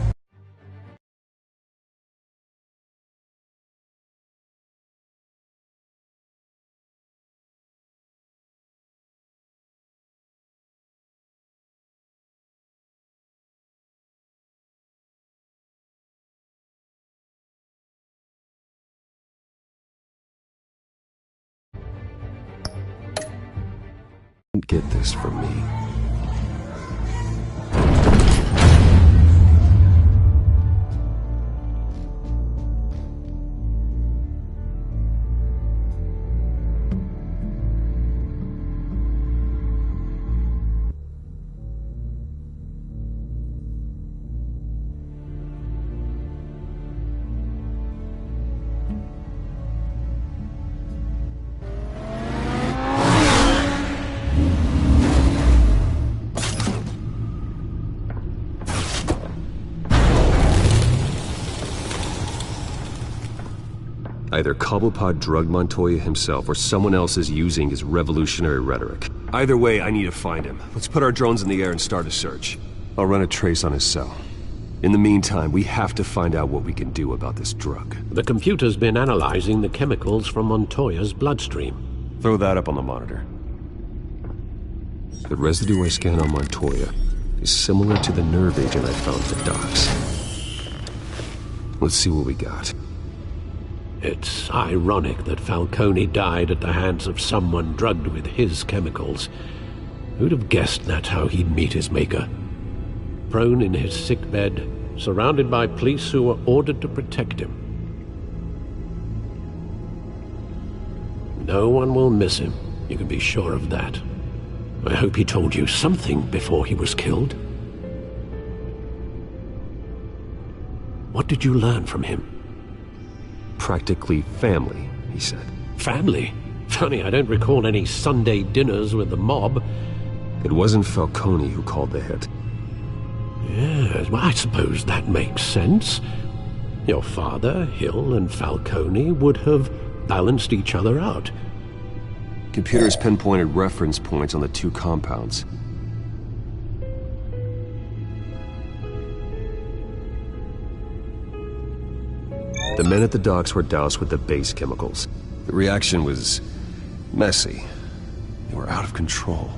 S1: get this from me. Either Cobblepot drugged Montoya himself, or someone else is using his revolutionary rhetoric. Either way, I need to find him. Let's put our drones in the air and start a search. I'll run a trace on his cell. In the meantime, we have to find out what we can do about this drug.
S2: The computer's been analyzing the chemicals from Montoya's bloodstream.
S1: Throw that up on the monitor. The residue I scan on Montoya is similar to the nerve agent I found at the docks. Let's see what we got.
S2: It's ironic that Falcone died at the hands of someone drugged with his chemicals. Who'd have guessed that's how he'd meet his maker? Prone in his sickbed, surrounded by police who were ordered to protect him. No one will miss him, you can be sure of that. I hope he told you something before he was killed. What did you learn from him?
S1: Practically family, he said.
S2: Family? Funny, I don't recall any Sunday dinners with the mob.
S1: It wasn't Falcone who called the hit.
S2: Yes, well, I suppose that makes sense. Your father, Hill, and Falcone would have balanced each other out.
S1: Computers pinpointed reference points on the two compounds. The men at the docks were doused with the base chemicals. The reaction was messy. They were out of control.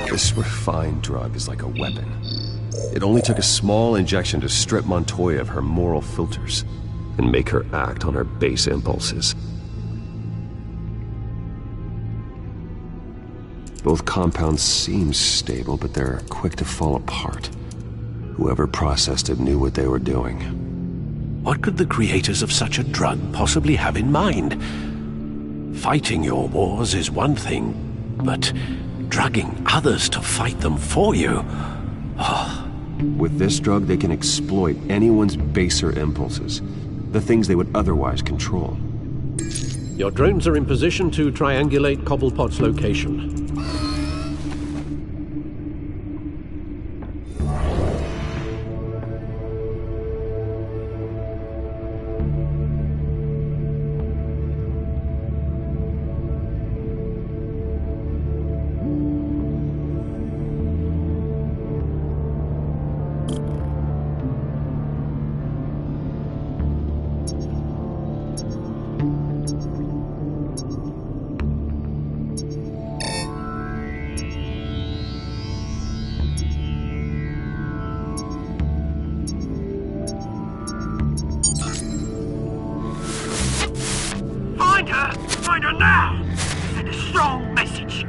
S1: This refined drug is like a weapon. It only took a small injection to strip Montoya of her moral filters and make her act on her base impulses. Both compounds seem stable, but they're quick to fall apart. Whoever processed it knew what they were doing.
S2: What could the creators of such a drug possibly have in mind? Fighting your wars is one thing, but drugging others to fight them for you? Oh.
S1: With this drug, they can exploit anyone's baser impulses, the things they would otherwise control.
S2: Your drones are in position to triangulate Cobblepot's location.
S10: Find her now! Send a strong message.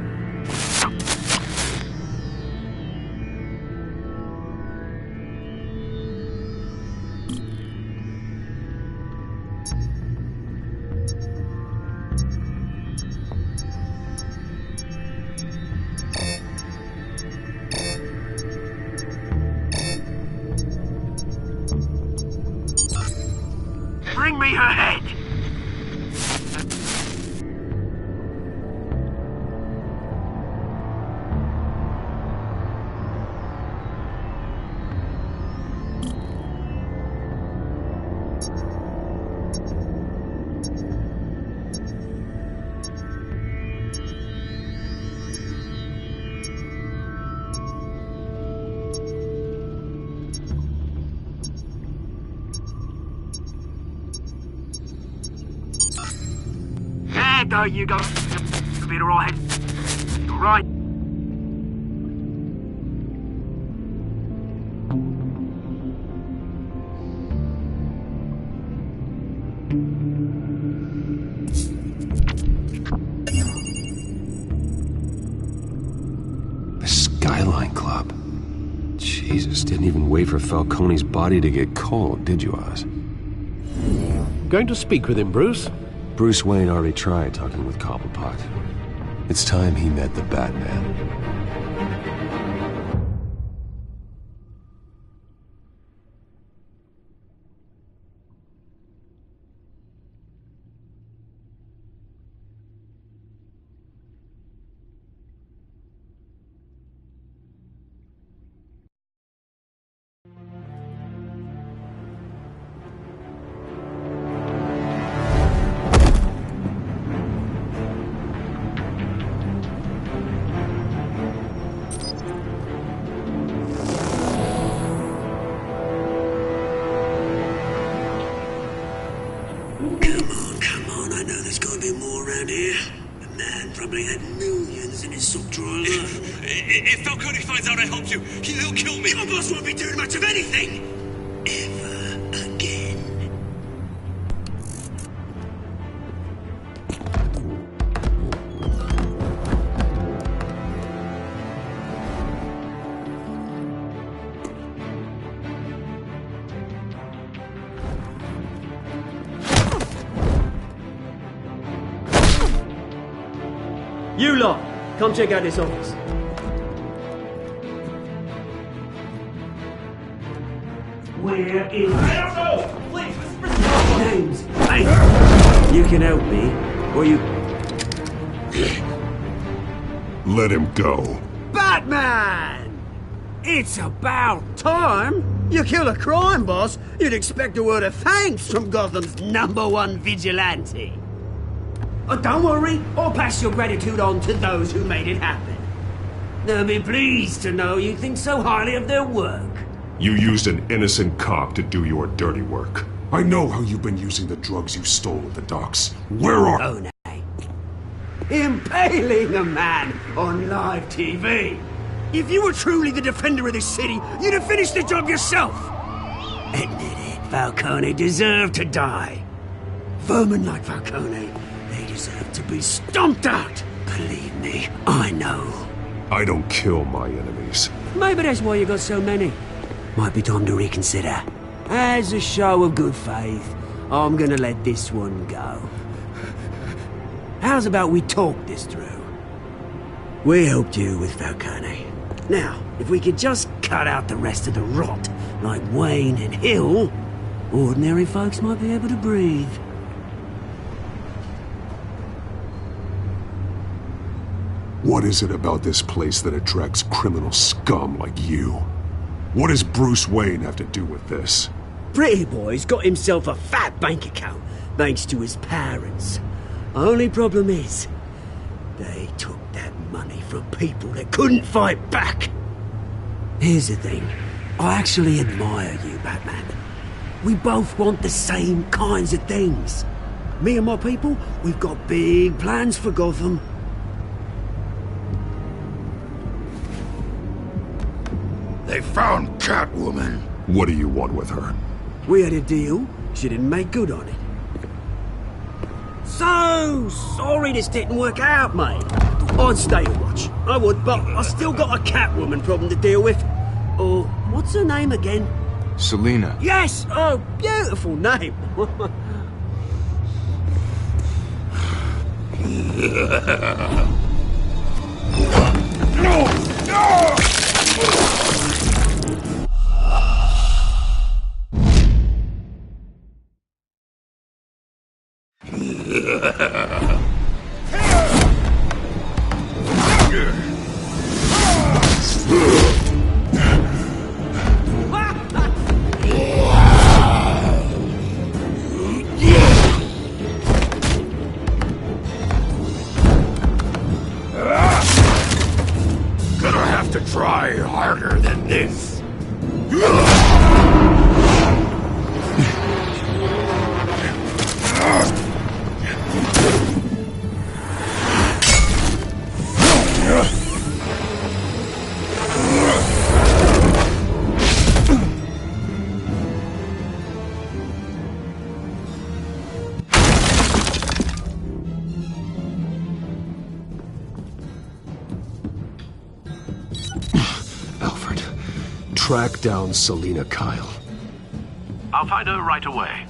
S10: Bring me her head! There you go. You'll be alright. All right.
S1: The Skyline Club. Jesus, didn't even wait for Falcone's body to get cold, did you, Oz?
S2: Going to speak with him, Bruce?
S1: Bruce Wayne already tried talking with Cobblepot. It's time he met the Batman.
S10: If Falcone finds out I helped you, he'll kill me. Your boss won't be doing much of anything. Ever again. You lot, come check out this office. Where is... I don't know! Please, Mr. Names. Hey, you can help me, or you...
S3: Let him go.
S10: Batman! It's about time. You kill a crime boss, you'd expect a word of thanks from Gotham's #1 vigilante. Oh, don't worry, I'll pass your gratitude on to those who made it happen. They'll be pleased to know you think so highly of their work.
S3: You used an innocent cop to do your dirty work. I know how you've been using the drugs you stole at the docks. Where are...
S10: Falcone. Impaling a man on live TV. If you were truly the defender of this city, you'd have finished the job yourself. Admit it, Falcone deserved to die. Vermin like Falcone, they deserve to be stomped out. Believe me, I know.
S3: I don't kill my enemies.
S10: Maybe that's why you got so many. Might be time to reconsider. As a show of good faith, I'm gonna let this one go. How's about we talk this through? We helped you with Falcone. Now, if we could just cut out the rest of the rot, like Wayne and Hill, ordinary folks might be able to breathe.
S3: What is it about this place that attracts criminal scum like you? What does Bruce Wayne have to do with this?
S10: Pretty Boy's got himself a fat bank account, thanks to his parents. Only problem is, they took that money from people that couldn't fight back. Here's the thing. I actually admire you, Batman. We both want the same kinds of things. Me and my people, we've got big plans for Gotham.
S12: They found Catwoman.
S3: What do you want with her?
S10: We had a deal. She didn't make good on it. So sorry this didn't work out, mate. I'd stay and watch. I would, but I still got a Catwoman problem to deal with. Oh, what's her name again?
S16: Selina.
S10: Yes! Oh, beautiful name.
S12: No! Gonna have to try harder than this.
S3: Alfred, track down Selina Kyle.
S2: I'll find her right away.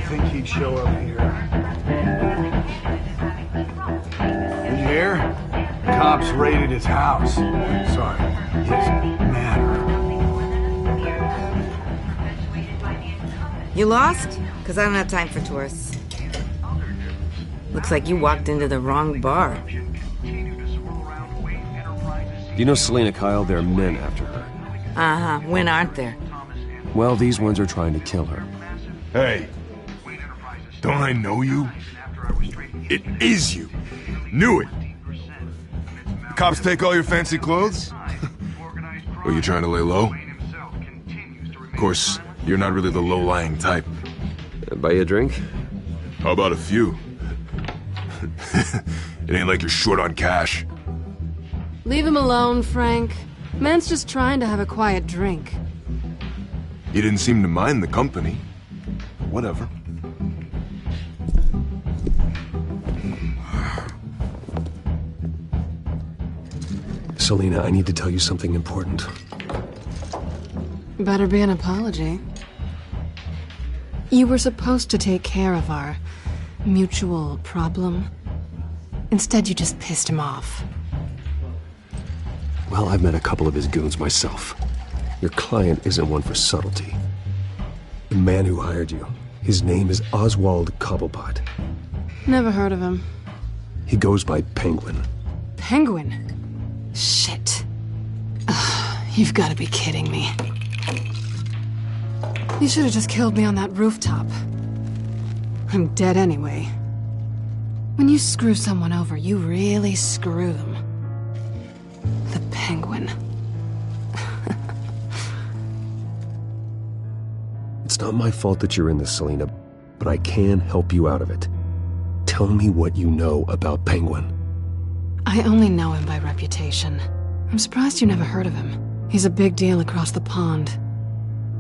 S17: Think he'd show up here. Did you hear? Cops raided his house. Sorry, his manor.
S18: You lost? Because I don't have time for tourists. Looks like you walked into the wrong bar.
S1: Do you know Selina Kyle? There are men after her.
S18: Uh-huh. When aren't there?
S1: Well, these ones are trying to kill her.
S12: Hey. Don't I know you?
S16: It is you. Knew it. Cops take all your fancy clothes? Were you trying to lay low? Of course, you're not really the low-lying type.
S19: Buy you a drink?
S16: How about a few? It ain't like you're short on cash.
S20: Leave him alone, Frank. Man's just trying to have a quiet drink.
S16: You didn't seem to mind the company. Whatever.
S1: Selina, I need to tell you something important.
S20: Better be an apology. You were supposed to take care of our mutual problem. Instead, you just pissed him off.
S1: Well, I've met a couple of his goons myself. Your client isn't one for subtlety. The man who hired you, his name is Oswald Cobblepot.
S20: Never heard of him.
S1: He goes by Penguin.
S20: Penguin? Shit. Ugh, you've got to be kidding me. You should have just killed me on that rooftop. I'm dead anyway. When you screw someone over, you really screw them. The Penguin.
S1: It's not my fault that you're in this, Selina, but I can help you out of it. Tell me what you know about Penguin.
S20: I only know him by reputation. I'm surprised you never heard of him. He's a big deal across the pond.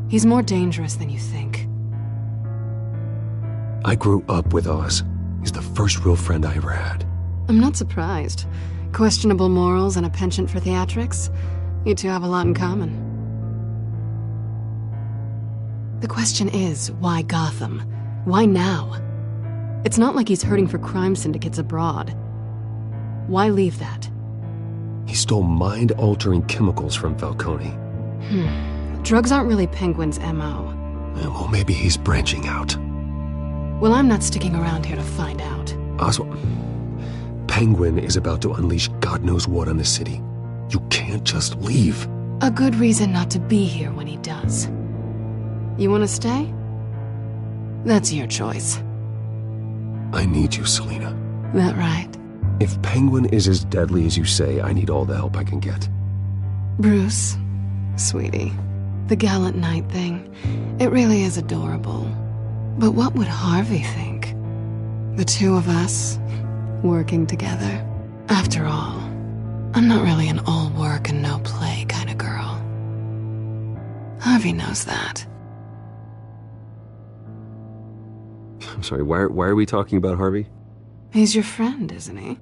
S20: He's more dangerous than you think.
S1: I grew up with Oz. He's the first real friend I ever had.
S20: I'm not surprised. Questionable morals and a penchant for theatrics. You two have a lot in common. The question is, why Gotham? Why now? It's not like he's hurting for crime syndicates abroad. Why leave that?
S1: He stole mind-altering chemicals from Falcone.
S20: Drugs aren't really Penguin's M.O.
S1: Well, maybe he's branching out.
S20: Well, I'm not sticking around here to find out.
S1: Oswald, Penguin is about to unleash God knows what on the city. You can't just leave.
S20: A good reason not to be here when he does. You want to stay? That's your choice.
S1: I need you, Selina.
S20: That right?
S1: If Penguin is as deadly as you say, I need all the help I can get.
S20: Bruce, sweetie, the gallant knight thing, it really is adorable. But what would Harvey think? The two of us, working together. After all, I'm not really an all work and no play kind of girl. Harvey knows that.
S19: I'm sorry, why are we talking about Harvey?
S20: He's your friend, isn't he?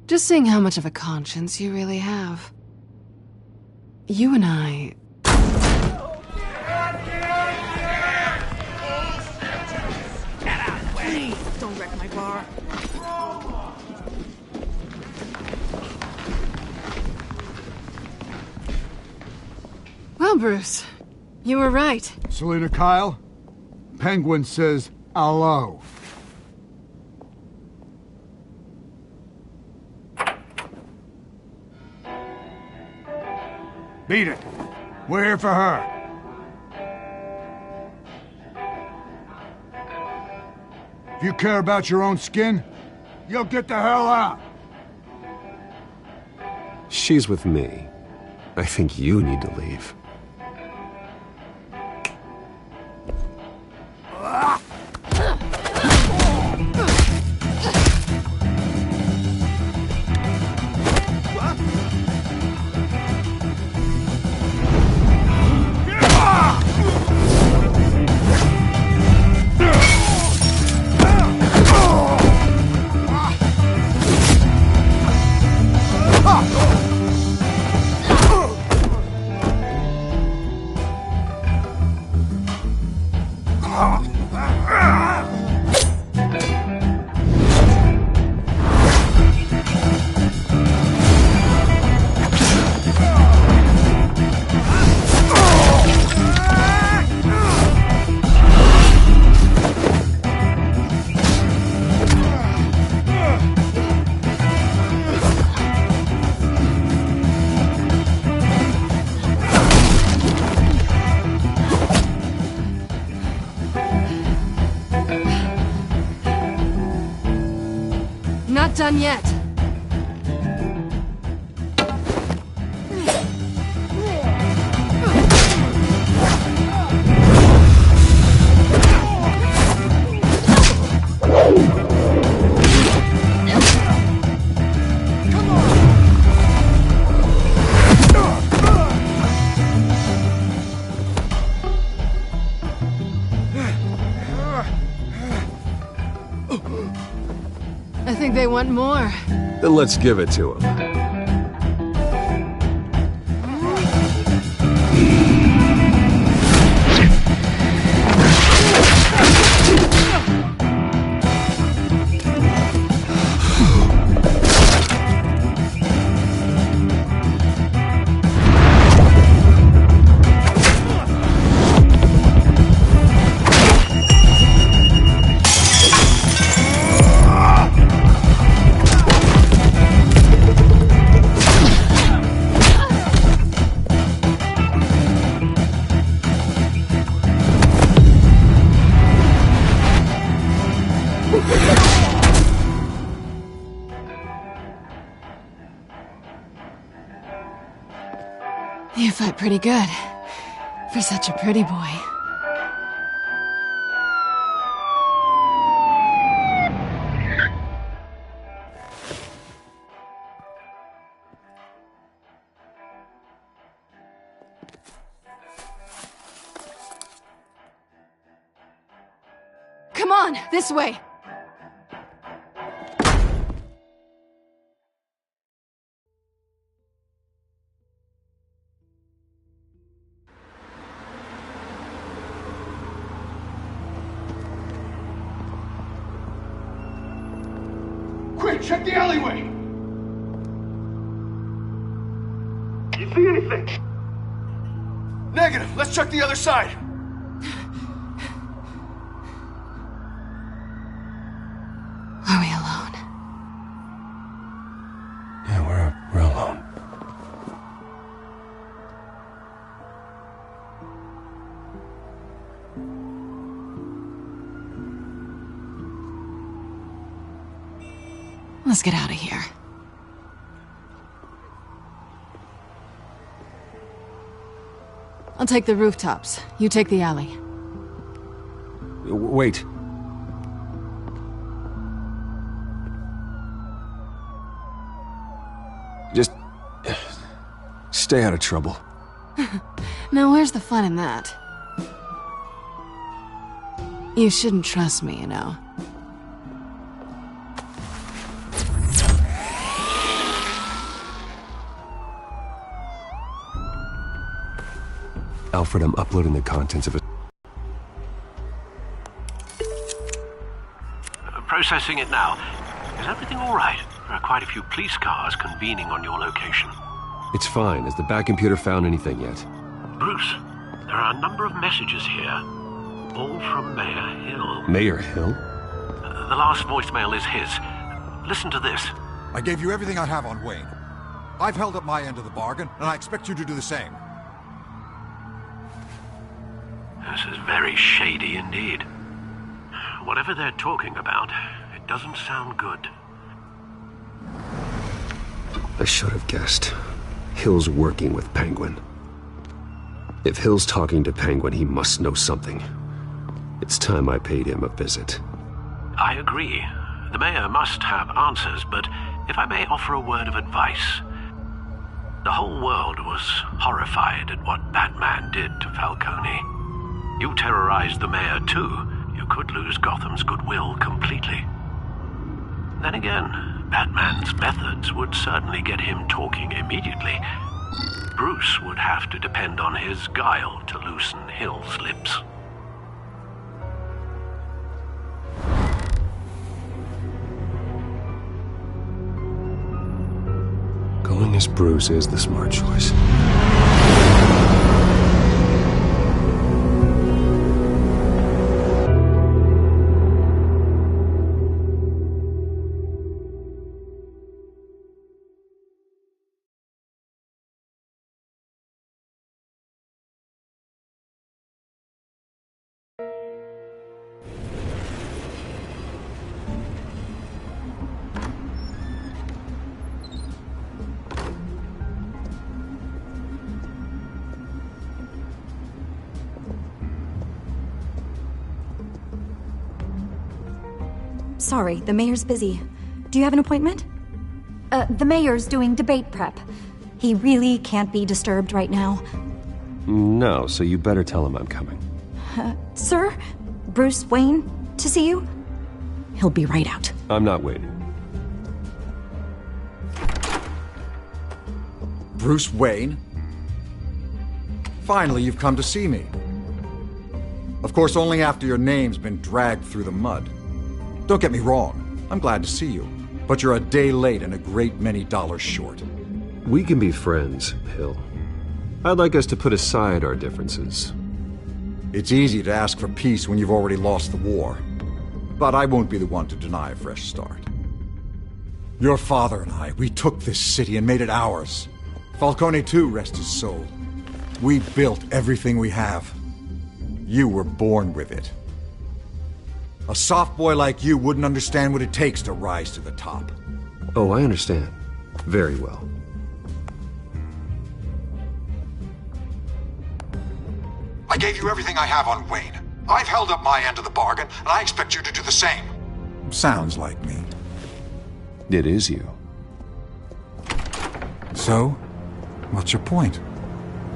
S20: Just seeing how much of a conscience you really have. You and I...
S7: Get out of the way! Don't wreck my bar.
S20: Well, Bruce, you were right.
S17: Selina Kyle, Penguin says hello. Beat it. We're here for her. If you care about your own skin, you'll get the hell out.
S1: She's with me. I think you need to leave.
S20: done yet. I think they want more.
S1: Then let's give it to them.
S20: You fight pretty good. For such a pretty boy. Come on, this way!
S17: Quick, check the alleyway! You see anything? Negative. Let's check the other side.
S20: Are we alone?
S1: Yeah, we're alone.
S20: Let's get out of here. I'll take the rooftops. You take the alley.
S1: Wait. Just stay out of trouble.
S20: Now where's the fun in that? You shouldn't trust me, you know.
S1: Alfred, I'm uploading the contents of it.
S2: Processing it now. Is everything all right? There are quite a few police cars convening on your location.
S1: It's fine. Has the back computer found anything yet?
S2: Bruce, there are a number of messages here. All from Mayor Hill.
S1: Mayor Hill?
S2: The last voicemail is his. Listen to this.
S21: I gave you everything I have on Wayne. I've held up my end of the bargain, and I expect you to do the same.
S2: This is very shady indeed. Whatever they're talking about, it doesn't sound good.
S1: I should have guessed. Hill's working with Penguin. If Hill's talking to Penguin, he must know something. It's time I paid him a visit.
S2: I agree. The mayor must have answers, but if I may offer a word of advice. The whole world was horrified at what Batman did to Falcone. You terrorized the mayor too. You could lose Gotham's goodwill completely. Then again, Batman's methods would certainly get him talking immediately. Bruce would have to depend on his guile to loosen Hill's lips.
S1: Going as Bruce is the smart choice.
S6: sorry, the mayor's busy. Do you have an appointment? The mayor's doing debate prep. He really can't be disturbed right now.
S19: No, so you better tell him I'm coming.
S6: Sir? Bruce Wayne to see you? He'll be right out.
S19: I'm not waiting.
S21: Bruce Wayne? Finally, you've come to see me. Of course, only after your name's been dragged through the mud. Don't get me wrong, I'm glad to see you. But you're a day late and a great many dollars short.
S19: We can be friends, Hill. I'd like us to put aside our differences.
S21: It's easy to ask for peace when you've already lost the war. But I won't be the one to deny a fresh start. Your father and I, we took this city and made it ours. Falcone too, rest his soul. We built everything we have. You were born with it. A soft boy like you wouldn't understand what it takes to rise to the top.
S19: Oh, I understand. Very well.
S21: I gave you everything I have on Wayne. I've held up my end of the bargain, and I expect you to do the same. Sounds like me.
S19: It is you.
S21: So, what's your point?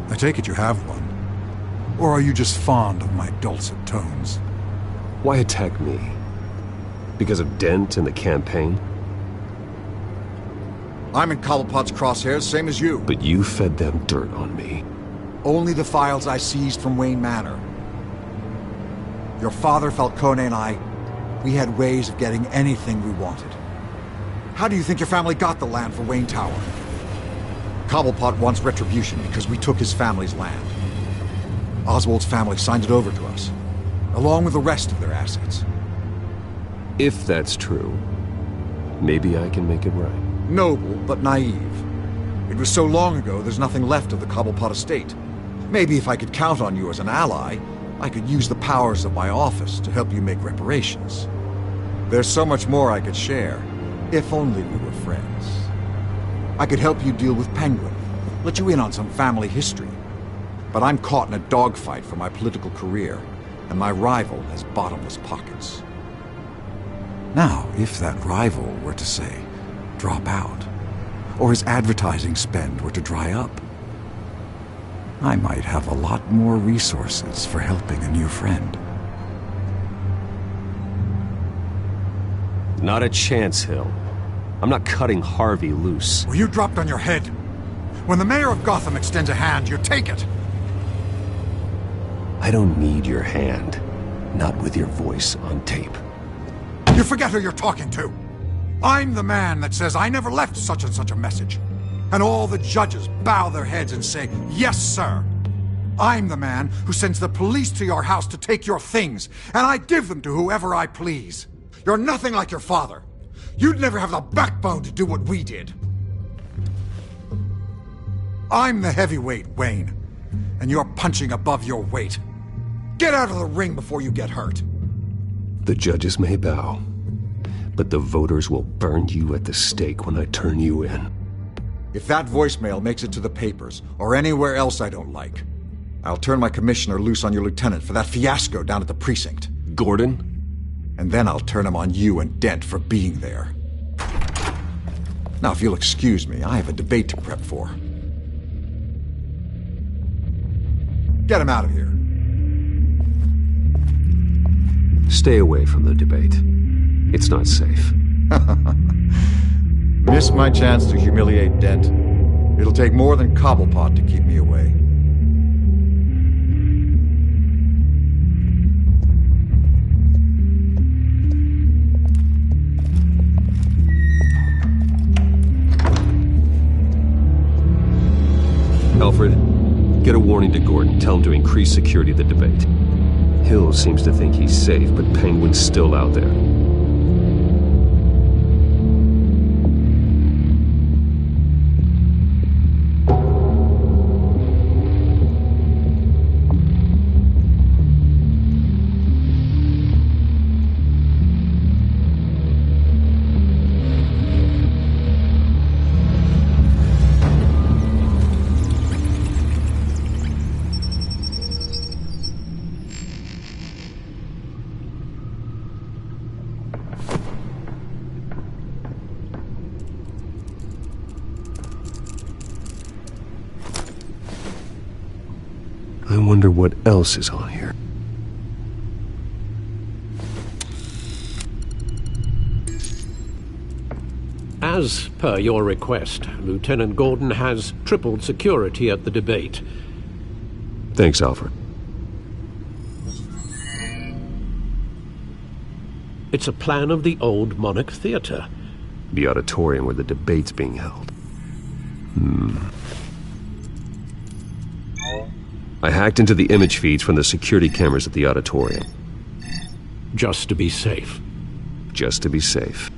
S21: I take it you have one. Or are you just fond of my dulcet tones?
S19: Why attack me? Because of Dent and the campaign?
S21: I'm in Cobblepot's crosshairs, same as you.
S19: But you fed them dirt on me.
S21: Only the files I seized from Wayne Manor. Your father, Falcone, and I, we had ways of getting anything we wanted. How do you think your family got the land for Wayne Tower? Cobblepot wants retribution because we took his family's land. Oswald's family signed it over to us, along with the rest of their assets.
S19: If that's true, maybe I can make it right.
S21: Noble, but naive. It was so long ago, there's nothing left of the Cobblepot estate. Maybe if I could count on you as an ally, I could use the powers of my office to help you make reparations. There's so much more I could share, if only we were friends. I could help you deal with Penguin, let you in on some family history. But I'm caught in a dogfight for my political career, and my rival has bottomless pockets. Now, if that rival were to say, drop out, or his advertising spend were to dry up, I might have a lot more resources for helping a new friend.
S19: Not a chance, Hill. I'm not cutting Harvey loose.
S21: Well, you dropped on your head. When the mayor of Gotham extends a hand, you take it.
S19: I don't need your hand. Not with your voice on tape.
S21: You forget who you're talking to. I'm the man that says I never left such and such a message. And all the judges bow their heads and say, yes, sir. I'm the man who sends the police to your house to take your things, and I give them to whoever I please. You're nothing like your father. You'd never have the backbone to do what we did. I'm the heavyweight, Wayne, and you're punching above your weight. Get out of the ring before you get hurt.
S19: The judges may bow, but the voters will burn you at the stake when I turn you in.
S21: If that voicemail makes it to the papers, or anywhere else I don't like, I'll turn my commissioner loose on your lieutenant for that fiasco down at the precinct.
S19: Gordon?
S21: And then I'll turn him on you and Dent for being there. Now, if you'll excuse me, I have a debate to prep for. Get him out of here.
S19: Stay away from the debate. It's not safe.
S21: Missed my chance to humiliate Dent. It'll take more than Cobblepot to keep me away.
S19: Alfred, get a warning to Gordon. Tell him to increase security of the debate. Hill seems to think he's safe, but Penguin's still out there. wonder what else is on here.
S2: As per your request, Lieutenant Gordon has tripled security at the debate.
S19: Thanks, Alfred.
S2: It's a plan of the old Monarch Theater.
S19: The auditorium where the debate's being held. I hacked into the image feeds from the security cameras at the auditorium.
S2: Just to be safe.
S19: Just to be safe.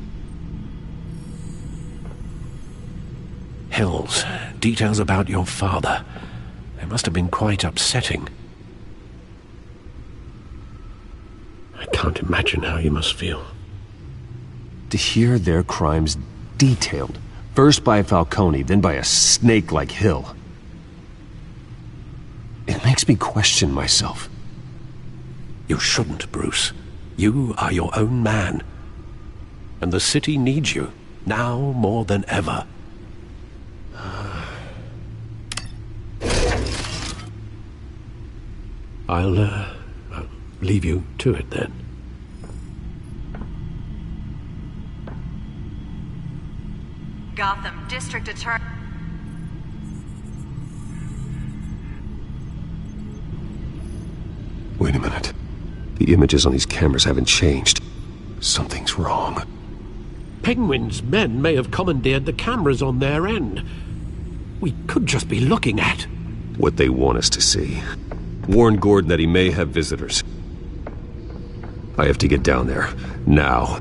S2: Hills, details about your father. They must have been quite upsetting. I can't imagine how you must feel.
S19: To hear their crimes detailed, first by Falcone, then by a snake like Hill. It makes me question myself.
S2: You shouldn't, Bruce. You are your own man. And the city needs you, now more than ever. I'll leave you to it then.
S8: Gotham District Attorney.
S19: Wait a minute. The images on these cameras haven't changed. Something's wrong.
S2: Penguin's men may have commandeered the cameras on their end. We could just be looking at
S19: what they want us to see. Warn Gordon that he may have visitors. I have to get down there, now.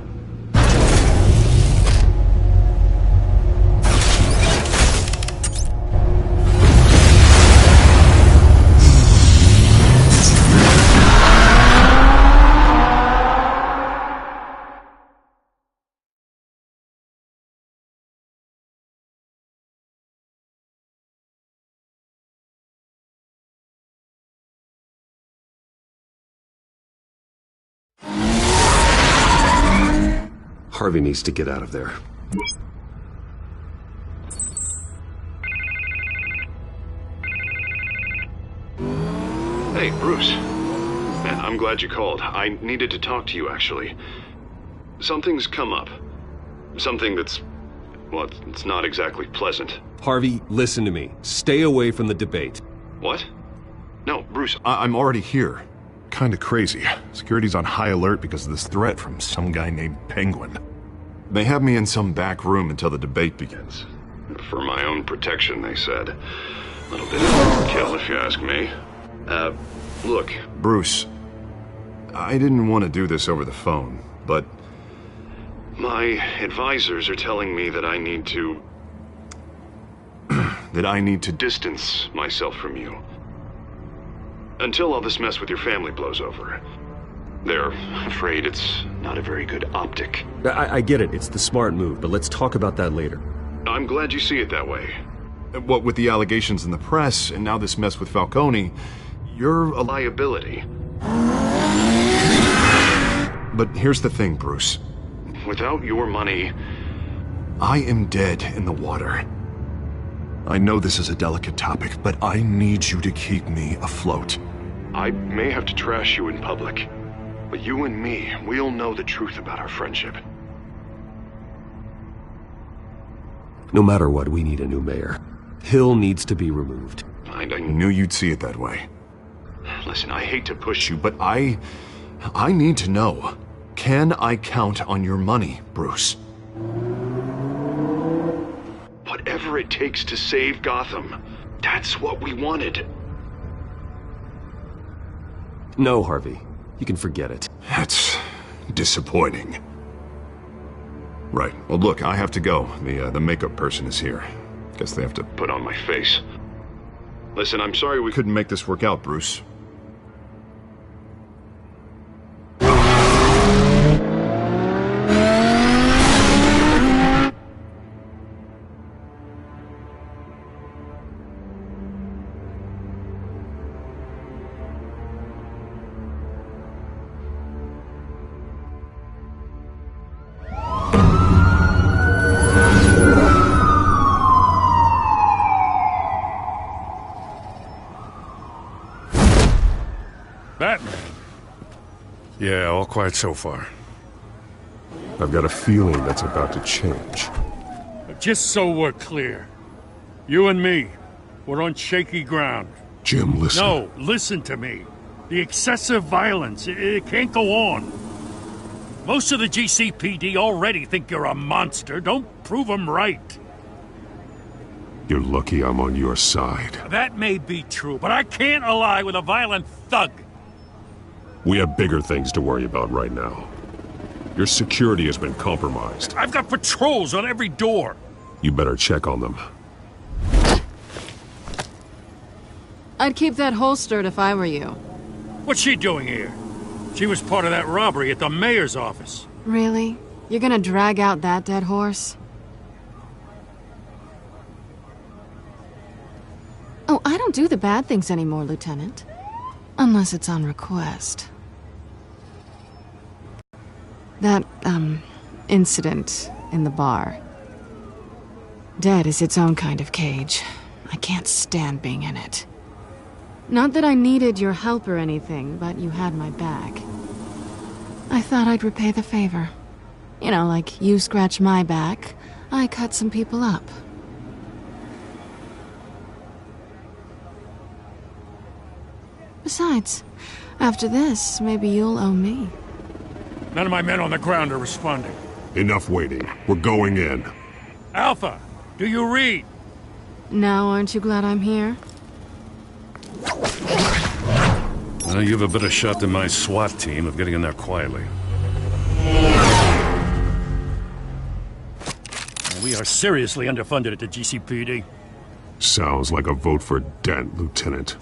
S19: Harvey needs to get out of there.
S22: Hey, Bruce. Man, I'm glad you called. I needed to talk to you, actually. Something's come up. Something that's... well, it's not exactly pleasant.
S19: Harvey, listen to me. Stay away from the debate.
S22: What? No, Bruce,
S11: I'm already here. Kinda crazy. Security's on high alert because of this threat from some guy named Penguin. They have me in some back room until the debate begins.
S22: For my own protection, they said. A little bit of overkill, if you ask me. Look.
S11: Bruce, I didn't want to do this over the phone, but...
S22: my advisors are telling me that I need to...
S11: that I need to
S22: distance myself from you. Until all this mess with your family blows over. They're afraid it's not a very good optic.
S19: I get it. It's the smart move, but let's talk about that later.
S22: I'm glad you see it that way.
S11: What with the allegations in the press, and now this mess with Falcone, you're a
S22: liability.
S11: But here's the thing, Bruce.
S22: Without your money...
S11: I am dead in the water. I know this is a delicate topic, but I need you to keep me afloat.
S22: I may have to trash you in public, but you and me, we'll know the truth about our friendship.
S19: No matter what, we need a new mayor. Hill needs to be removed.
S22: I
S11: knew you'd see it that way.
S22: Listen, I hate to push you,
S11: but I need to know. Can I count on your money, Bruce?
S22: Whatever it takes to save Gotham. That's what we wanted.
S19: No, Harvey. You can forget it.
S11: That's disappointing. Right. Well, look, I have to go. The makeup person is here. Guess they have to
S22: put on my face. Listen, I'm sorry we
S11: couldn't make this work out, Bruce.
S13: Batman?
S15: Yeah, all quiet so far.
S3: I've got a feeling that's about to change.
S13: Just so we're clear, you and me, we're on shaky ground.
S3: Jim, listen.
S13: No, listen to me. The excessive violence, it can't go on. Most of the GCPD already think you're a monster. Don't prove them right.
S3: You're lucky I'm on your side.
S13: That may be true, but I can't ally with a violent thug.
S3: We have bigger things to worry about right now. Your security has been compromised.
S13: I've got patrols on every door.
S3: You better check on them.
S20: I'd keep that holstered if I were you.
S13: What's she doing here? She was part of that robbery at the mayor's office.
S20: Really? You're gonna drag out that dead horse? Oh, I don't do the bad things anymore, Lieutenant. Unless it's on request. That, incident in the bar. Dead is its own kind of cage. I can't stand being in it. Not that I needed your help or anything, but you had my back. I thought I'd repay the favor. You know, like you scratch my back, I cut some people up. Besides, after this, maybe you'll owe me.
S13: None of my men on the ground are responding.
S3: Enough waiting. We're going in.
S13: Alpha, do you read?
S20: Now, aren't you glad I'm here?
S15: Well, you have a better shot than my SWAT team of getting in there quietly.
S13: We are seriously underfunded at the GCPD.
S3: Sounds like a vote for Dent, Lieutenant.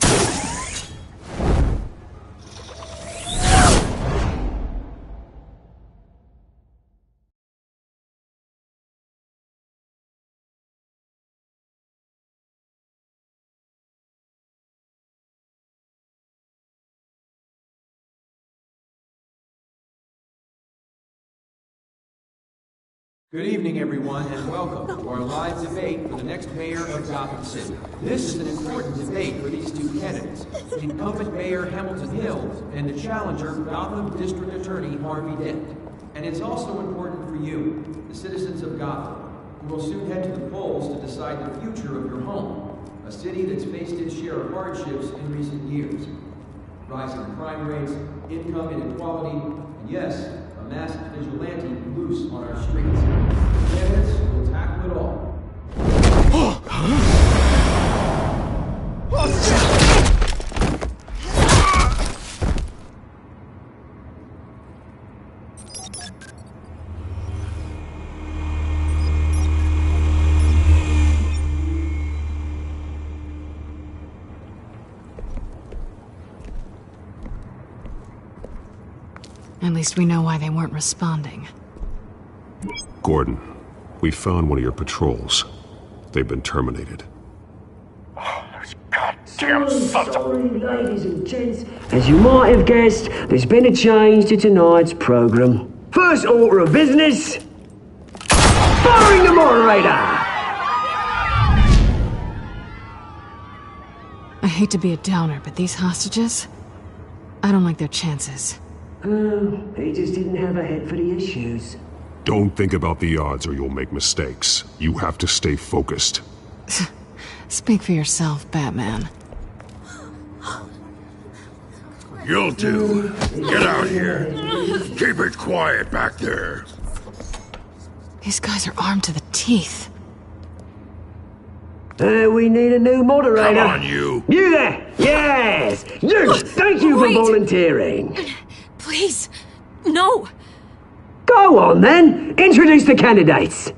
S8: Good evening, everyone, and welcome to our live debate for the next mayor of Gotham City. This is an important debate for these two candidates, incumbent Mayor Hamilton Hill and the challenger, Gotham District Attorney Harvey Dent. And it's also important for you, the citizens of Gotham, who will soon head to the polls to decide the future of your home, a city that's faced its share of hardships in recent years. Rising crime rates, income inequality, and yes, a masked vigilante loose on our streets. The candidates will tackle it all.
S20: At least we know why they weren't responding.
S3: Gordon, we found one of your patrols. They've been terminated.
S10: Damn sorry, ladies and gents. As you might have guessed, there's been a change to tonight's program. First order of business, firing the moderator!
S20: I hate to be a downer, but these hostages, I don't like their chances.
S10: He just didn't have a head for the issues.
S3: Don't think about the odds or you'll make mistakes. You have to stay focused.
S20: Speak for yourself, Batman.
S4: You'll do. Get out here. Keep it quiet back there.
S20: These guys are armed to the teeth.
S10: We need a new moderator.
S4: Come on, you.
S10: You there! Yes! You! Thank you for volunteering.
S7: Please, no.
S10: Go on, then. Introduce the candidates.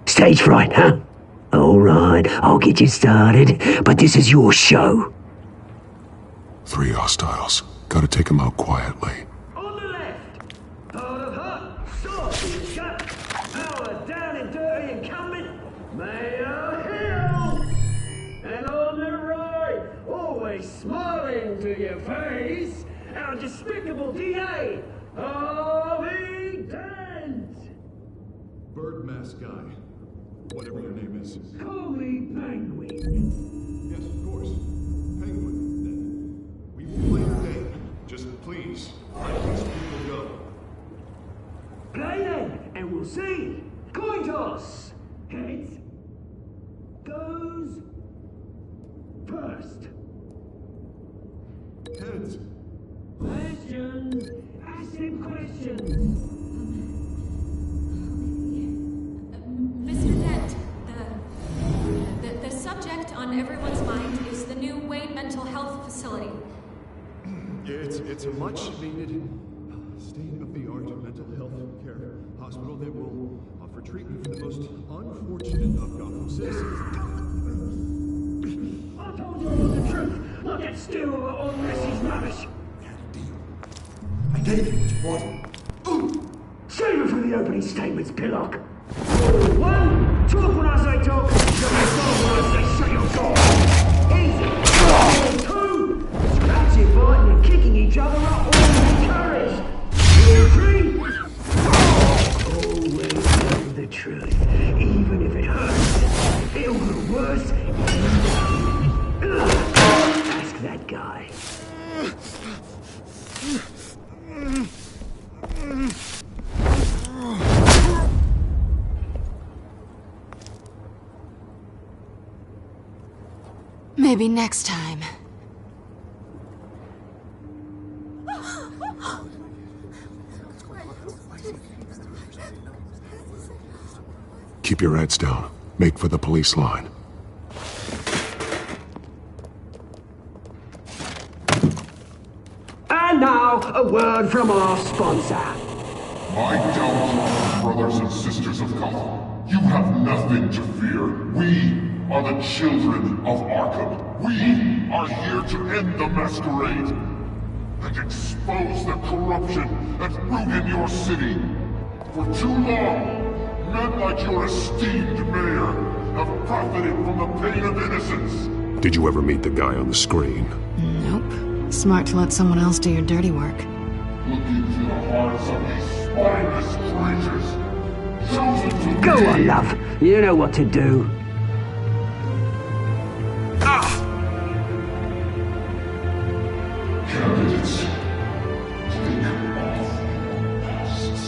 S10: Stage fright, huh? All right, I'll get you started, but this is your show.
S3: 3 hostiles. Gotta take them out quietly.
S10: On the left, part of hot, soft in the shut, power down and dirty incumbent, Mayor Hill. And on the right, always smiling to your face, our despicable DA, Harvey Dent.
S11: Bird mask guy. Whatever your name is.
S10: Call me Penguin.
S11: Yes, of course. Penguin.
S10: first?
S1: Heads.
S10: Questions! Ask him questions!
S7: Mr. Dent, the subject on everyone's mind is the new Wayne Mental Health Facility.
S9: It's a much-needed, state-of-the-art mental health care hospital that will offer treatment for the most unfortunate of Gotham citizens.
S10: I told you the truth! Look at Stu or all this is rubbish!
S9: I gave you what you wanted.
S10: Save it for the opening statements, Pillock! 1. Talk when I say talk, shut your door when I say shut your door! Easy! 2. Scratching, biting and kicking each other up all encouraged! 3. Always tell the truth, even if it hurts. It'll get worse. Ask that guy.
S20: Maybe next time.
S3: Keep your heads down. Make for the police line.
S10: And now, a word from our sponsor.
S12: I doubt, brothers and sisters of Gotham, you have nothing to fear. We are the children of Arkham. We are here to end the masquerade and expose the corruption that's ruined your city. For too long, men like your esteemed mayor have profited from the pain of innocence.
S3: Did you ever meet the guy on the screen?
S20: Nope. Smart to let someone else do your dirty work.
S12: Look into the hearts of these spineless creatures. Chosen to
S10: Go
S12: be...
S10: on, love. You know what to do.
S12: Candidates, take off your masks.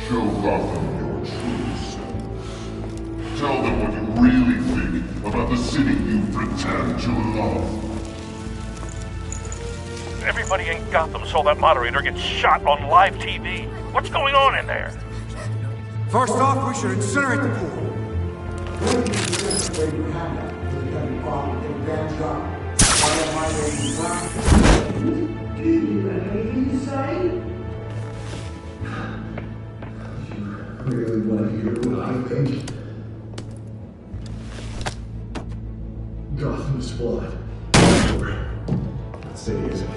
S12: Show Gotham your true self. Tell them what you really think about the city you pretend to love.
S14: Everybody in Gotham saw that moderator get shot on live TV. What's going on in there?
S17: First off, we should incinerate the pool.
S9: Really want to hear what I think? Gotham's flawed. That city isn't.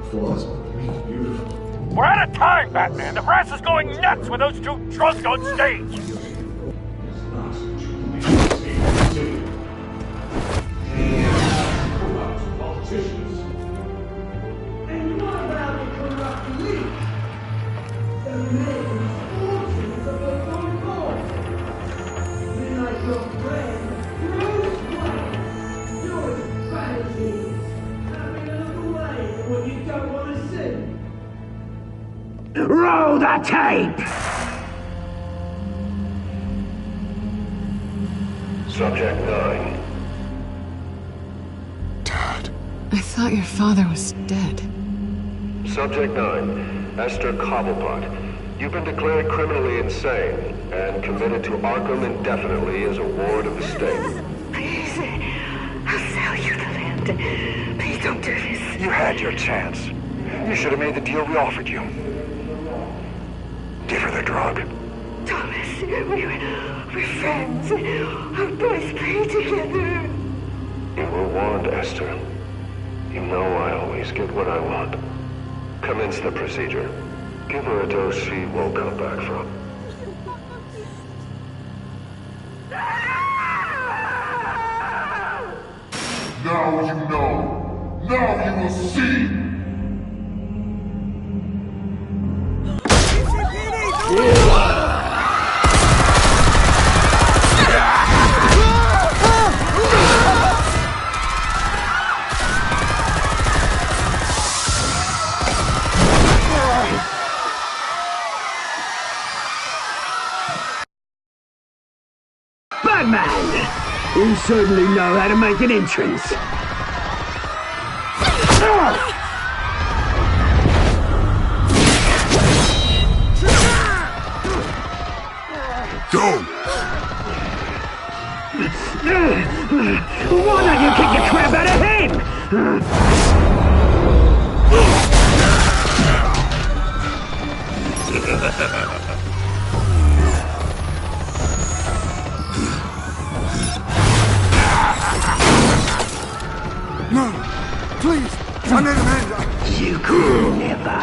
S9: Flaws make it beautiful.
S14: We're out of time, Batman. The press is going nuts with those two drunks on stage.
S10: Politicians. And what about the corrupt elite? The men's fortunes of the Concord. Then like your friend, Bruce Wayne, your strategies, having a look away from what you don't want to see. Roll the tape!
S23: Subject 9.
S20: I thought your father was dead.
S23: Subject 9, Esther Cobblepot. You've been declared criminally insane and committed to Arkham indefinitely as a ward of the state.
S24: Please, I'll sell you the land. Please don't do this.
S23: You had your chance. You should have made the deal we offered you. Give her the drug.
S24: Thomas, we're friends. Our boys play together.
S23: You were warned, Esther. You know I always get what I want. Commence the procedure. Give her a dose she won't come back from.
S12: Now you know. Now you will see.
S10: You certainly know how to make an entrance.
S12: Go!
S10: Why don't you kick the crap out of him?
S17: No! Please! I need a man!
S10: You could never.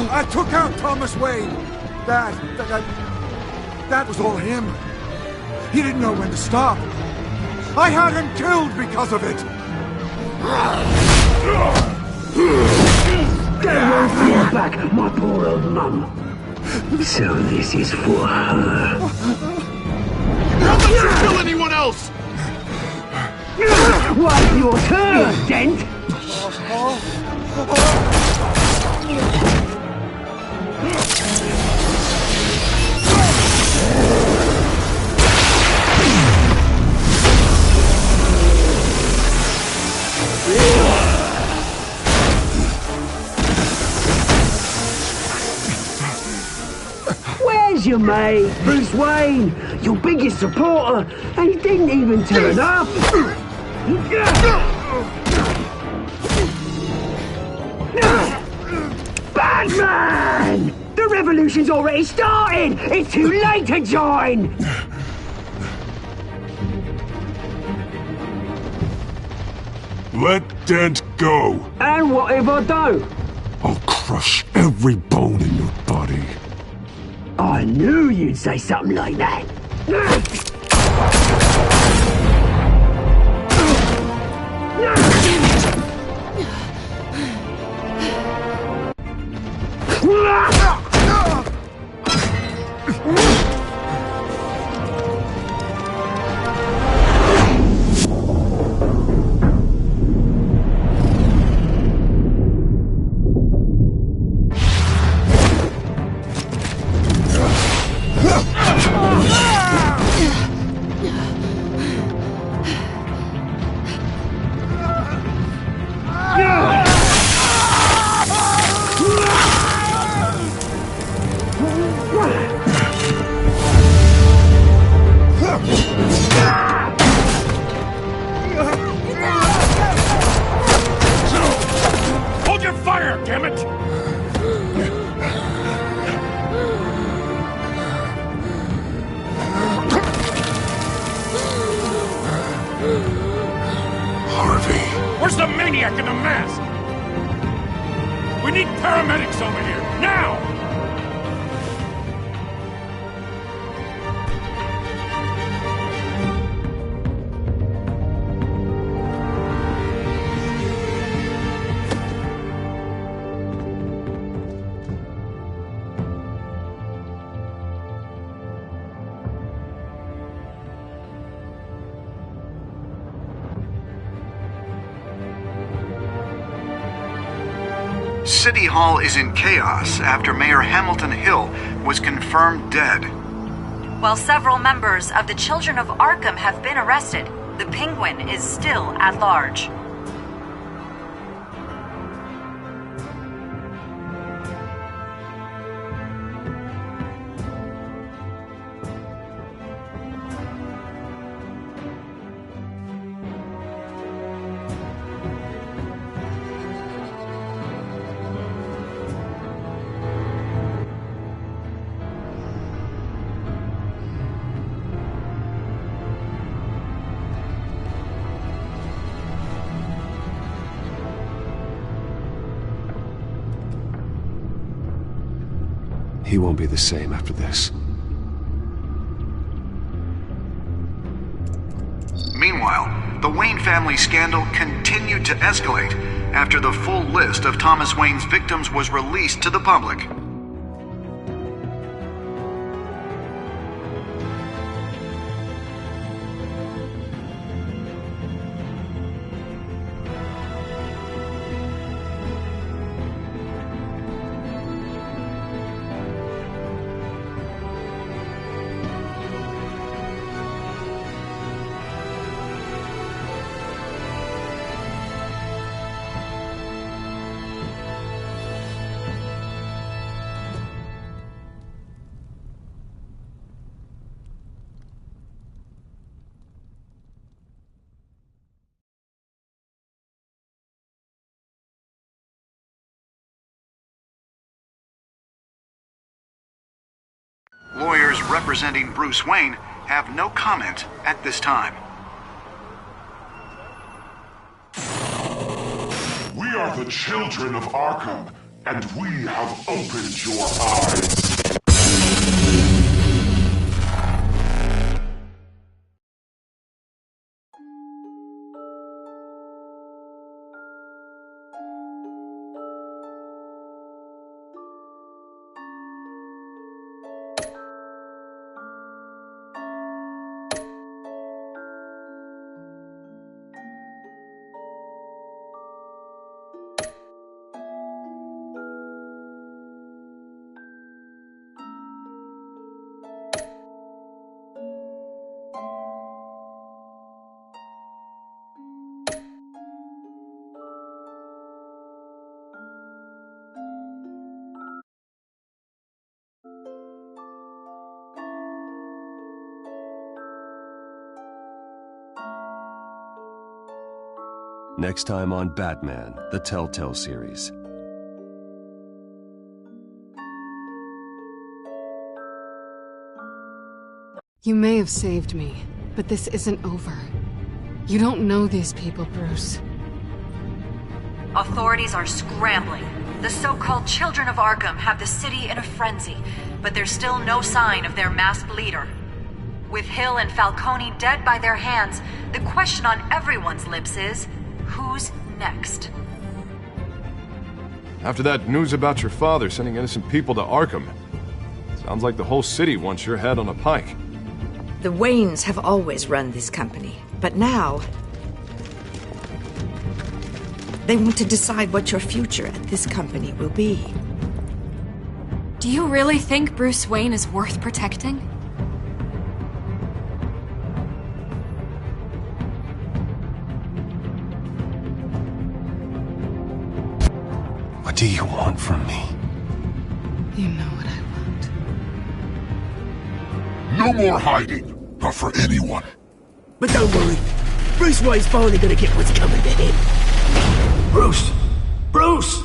S17: I took out Thomas Wayne. That was all him. He didn't know when to stop. I had him killed because of it.
S10: That won't feel back, my poor old mum. So this is for her.
S12: Don't let you kill anyone else!
S10: What's your turn, Dent? Where's your mate, Bruce Wayne? Your biggest supporter, and he didn't even turn up. Batman! The revolution's already started! It's too late to join!
S3: Let Dent go!
S10: And what if I don't?
S3: I'll crush every bone in your body.
S10: I knew you'd say something like that.
S4: Hold your fire, damn it!
S3: Harvey.
S4: Where's the maniac in the mask? We need paramedics over here, now!
S21: City Hall is in chaos after Mayor Hamilton Hill was confirmed dead.
S5: While several members of the Children of Arkham have been arrested, the Penguin is still at large.
S1: He won't be the same after this.
S21: Meanwhile, the Wayne family scandal continued to escalate after the full list of Thomas Wayne's victims was released to the public.
S2: lawyers representing Bruce Wayne have no comment at this time.
S6: We are the children of Arkham, and we have opened your eyes.
S19: Next time on Batman, the Telltale series.
S20: You may have saved me, but this isn't over. You don't know these people, Bruce.
S5: Authorities are scrambling. The so-called Children of Arkham have the city in a frenzy, but there's still no sign of their masked leader. With Hill and Falcone dead by their hands, the question on everyone's lips is, who's next?
S9: After that news about your father sending innocent people to Arkham, sounds like the whole city wants your head on a pike.
S16: The Waynes have always run this company, but now they want to decide what your future at this company will be.
S7: Do you really think Bruce Wayne is worth protecting?
S1: What do you want from me?
S20: You know what I want.
S6: No more hiding, not for anyone.
S10: But don't worry, Bruce Wayne's finally gonna get what's coming to him.
S17: Bruce! Bruce!